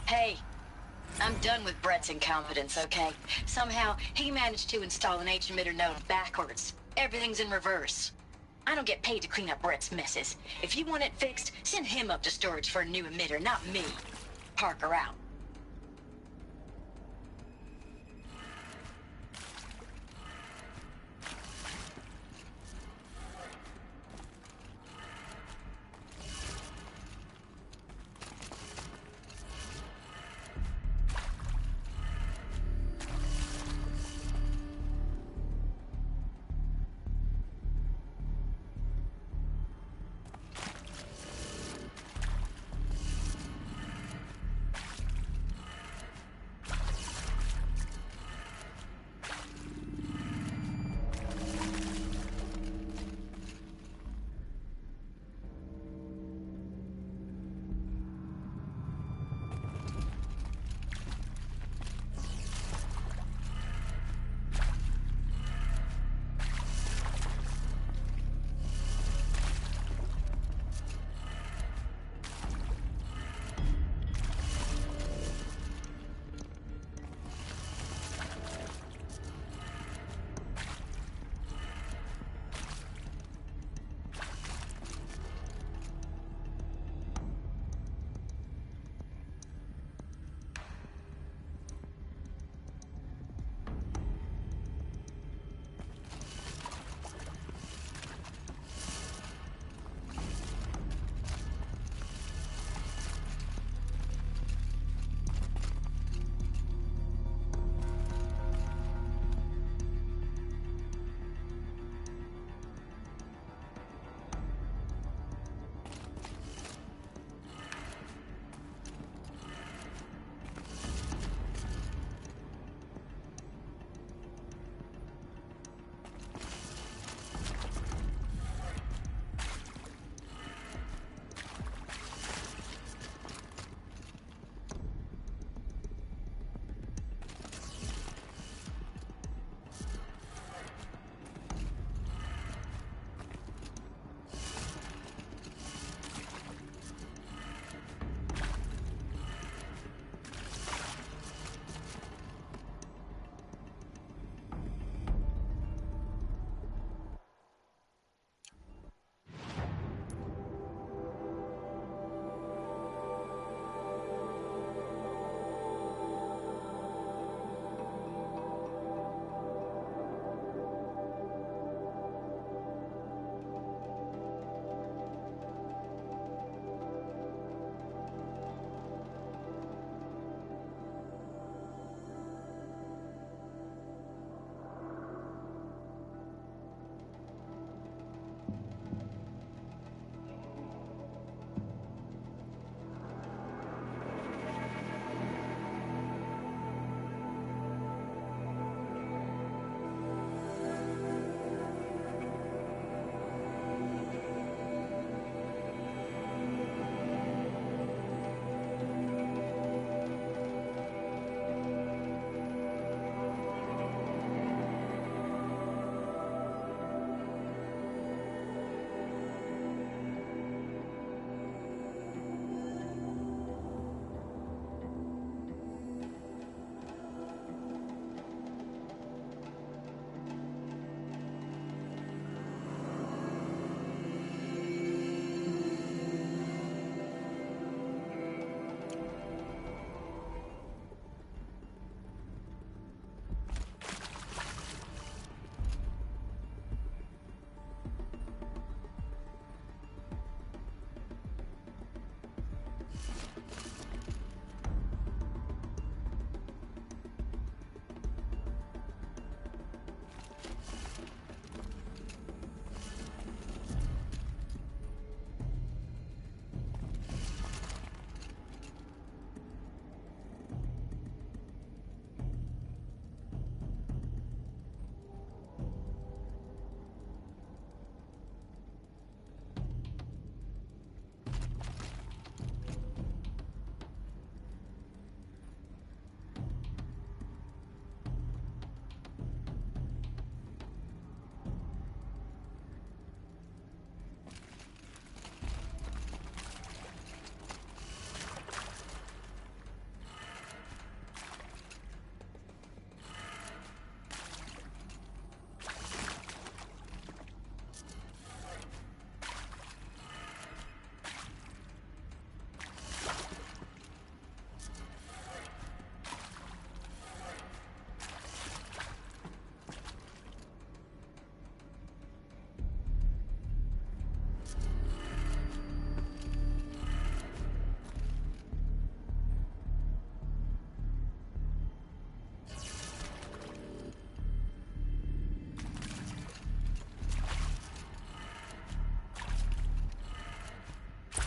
Hey, I'm done with Brett's incompetence, okay? Somehow, he managed to install an H-emitter node backwards. Everything's in reverse. I don't get paid to clean up Brett's messes. If you want it fixed, send him up to storage for a new emitter, not me. Parker out.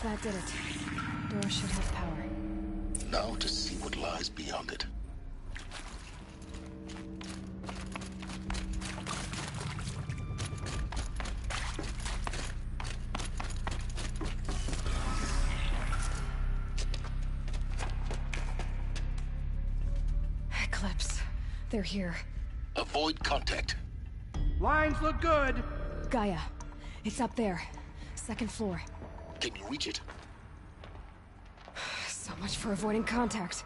That did it. Door should have power. Now to see what lies beyond it. Eclipse. They're here. Avoid contact. Lines look good. Gaia. It's up there. Second floor. Can you reach it? So much for avoiding contact.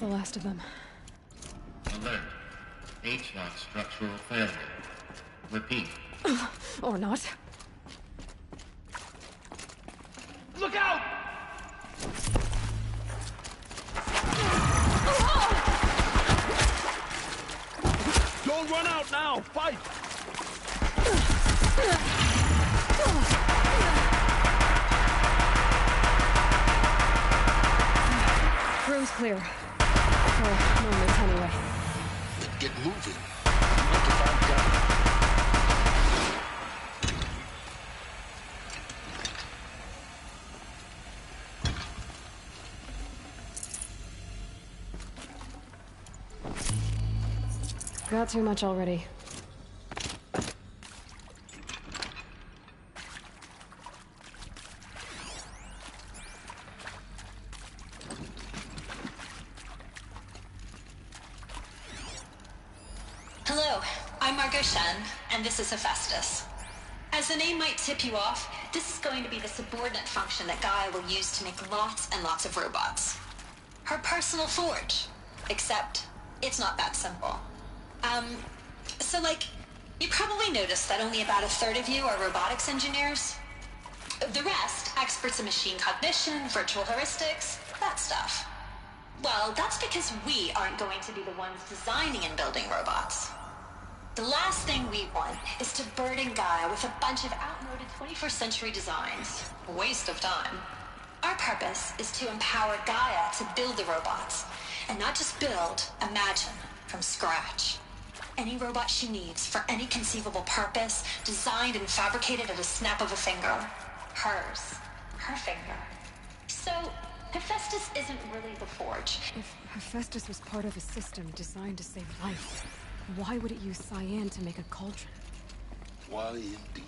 Last of them. Alert. H-lock structural failure. Repeat. Or not. Look out! Don't run out now! Fight! Room's clear. For moments anyway. Then get moving. We want to find Gaia. Got too much already. Hello, I'm Margot Shen, and this is Hephaestus. As the name might tip you off, this is going to be the subordinate function that Gaia will use to make lots and lots of robots. Her personal forge. Except, it's not that simple. You probably noticed that only about a third of you are robotics engineers. The rest, experts in machine cognition, virtual heuristics, that stuff. Well, that's because we aren't going to be the ones designing and building robots. The last thing we want is to burden Gaia with a bunch of outmoded 21st century designs. A waste of time. Our purpose is to empower Gaia to build the robots. And not just build, imagine, from scratch. Any robot she needs for any conceivable purpose, designed and fabricated at a snap of a finger. Hers. Her finger. So, Hephaestus isn't really the forge. If Hephaestus was part of a system designed to save life, why would it use cyan to make a cauldron? Why indeed?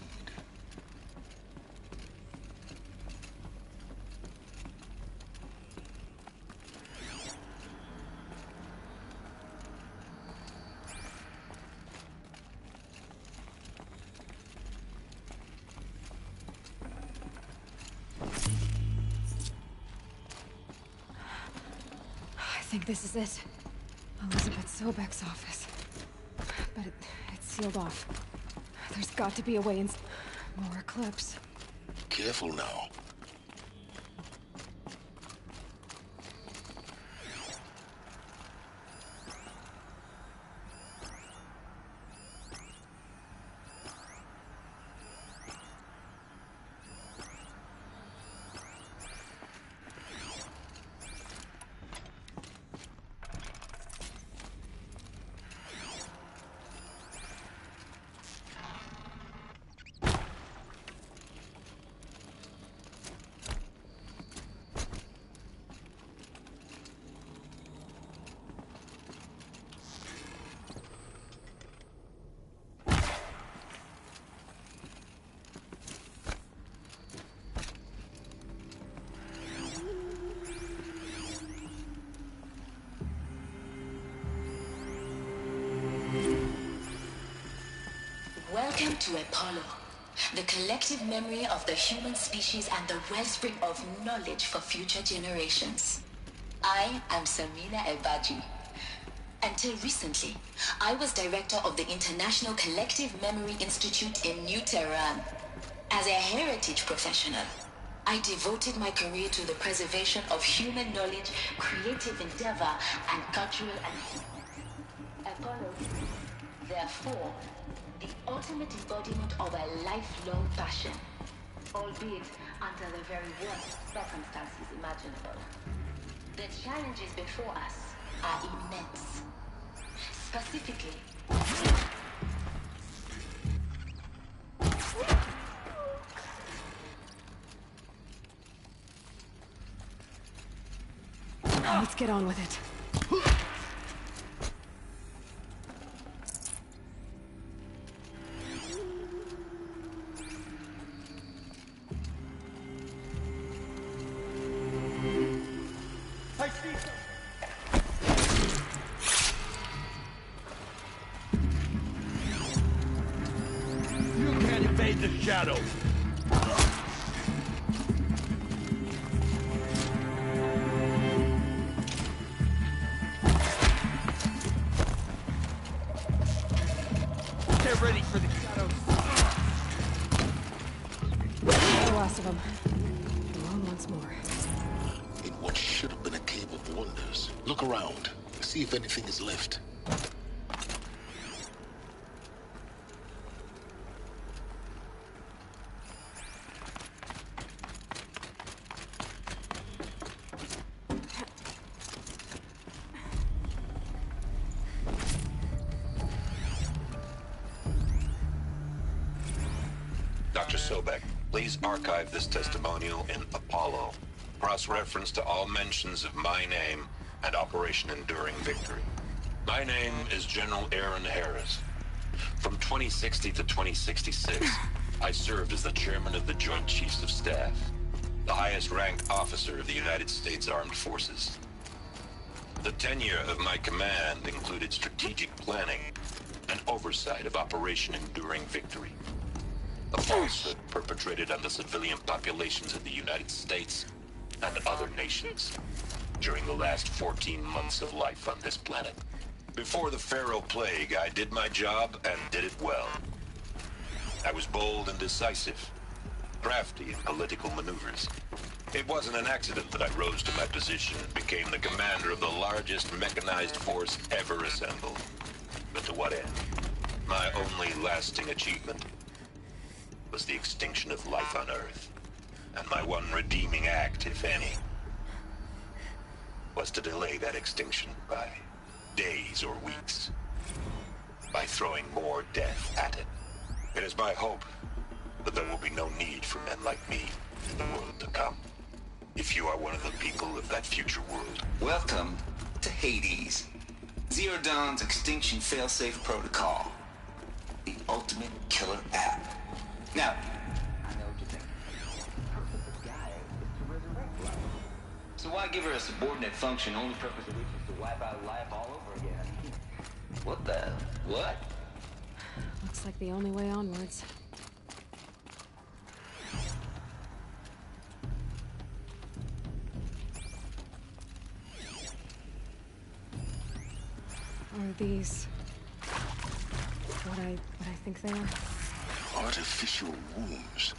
think this is it. Elizabeth Sobek's office. But it's sealed off. There's got to be a way in... More Eclipse. Careful now. Welcome to Apollo, the collective memory of the human species and the wellspring of knowledge for future generations. I am Samina Ebaji. Until recently, I was director of the International Collective Memory Institute in New Tehran. As a heritage professional, I devoted my career to the preservation of human knowledge, creative endeavor, and cultural Apollo, therefore, the ultimate embodiment of a lifelong passion, albeit under the very worst circumstances imaginable. The challenges before us are immense. Specifically, let's get on with it. Shadows. Get ready for the shadows. The last of them. Alone once more. In what should have been a cave of wonders. Look around. See if anything is left. Dr. Sobek, please archive this testimonial in Apollo. Cross-reference to all mentions of my name and Operation Enduring Victory. My name is General Aaron Harris. From 2060 to 2066, I served as the chairman of the Joint Chiefs of Staff, the highest-ranked officer of the United States Armed Forces. The tenure of my command included strategic planning and oversight of Operation Enduring Victory, a falsehood perpetrated on the civilian populations of the United States and other nations during the last 14 months of life on this planet. Before the Pharaoh Plague, I did my job and did it well. I was bold and decisive, crafty in political maneuvers. It wasn't an accident that I rose to my position and became the commander of the largest mechanized force ever assembled. But to what end? My only lasting achievement was the extinction of life on Earth. And my one redeeming act, if any, was to delay that extinction by days or weeks, by throwing more death at it. It is my hope that there will be no need for men like me in the world to come, if you are one of the people of that future world. Welcome to Hades. Zero Dawn's Extinction Failsafe Protocol. The ultimate killer app. Now, I know what you think. The purpose of Gaia is to resurrect life. So why give her a subordinate function only purpose of which is to wipe out life all over again? What the... what? Looks like the only way onwards. Are these... what I think they are? Artificial wombs.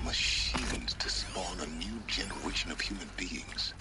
Machines to spawn a new generation of human beings.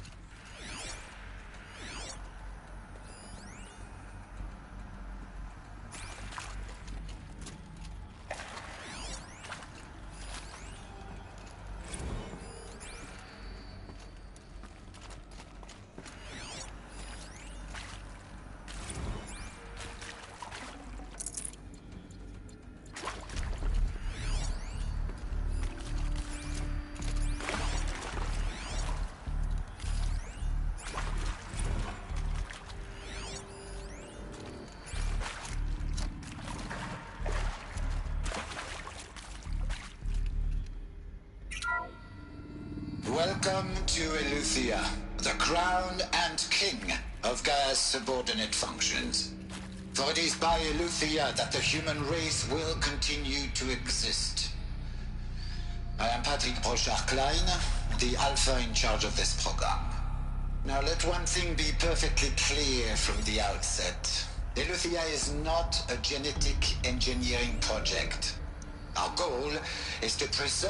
Welcome to Eleuthia, the crown and king of Gaia's subordinate functions. For it is by Eleuthia that the human race will continue to exist. I am Patrick Brochard-Klein, the Alpha in charge of this program. Now let one thing be perfectly clear from the outset. Eleuthia is not a genetic engineering project. Our goal is to preserve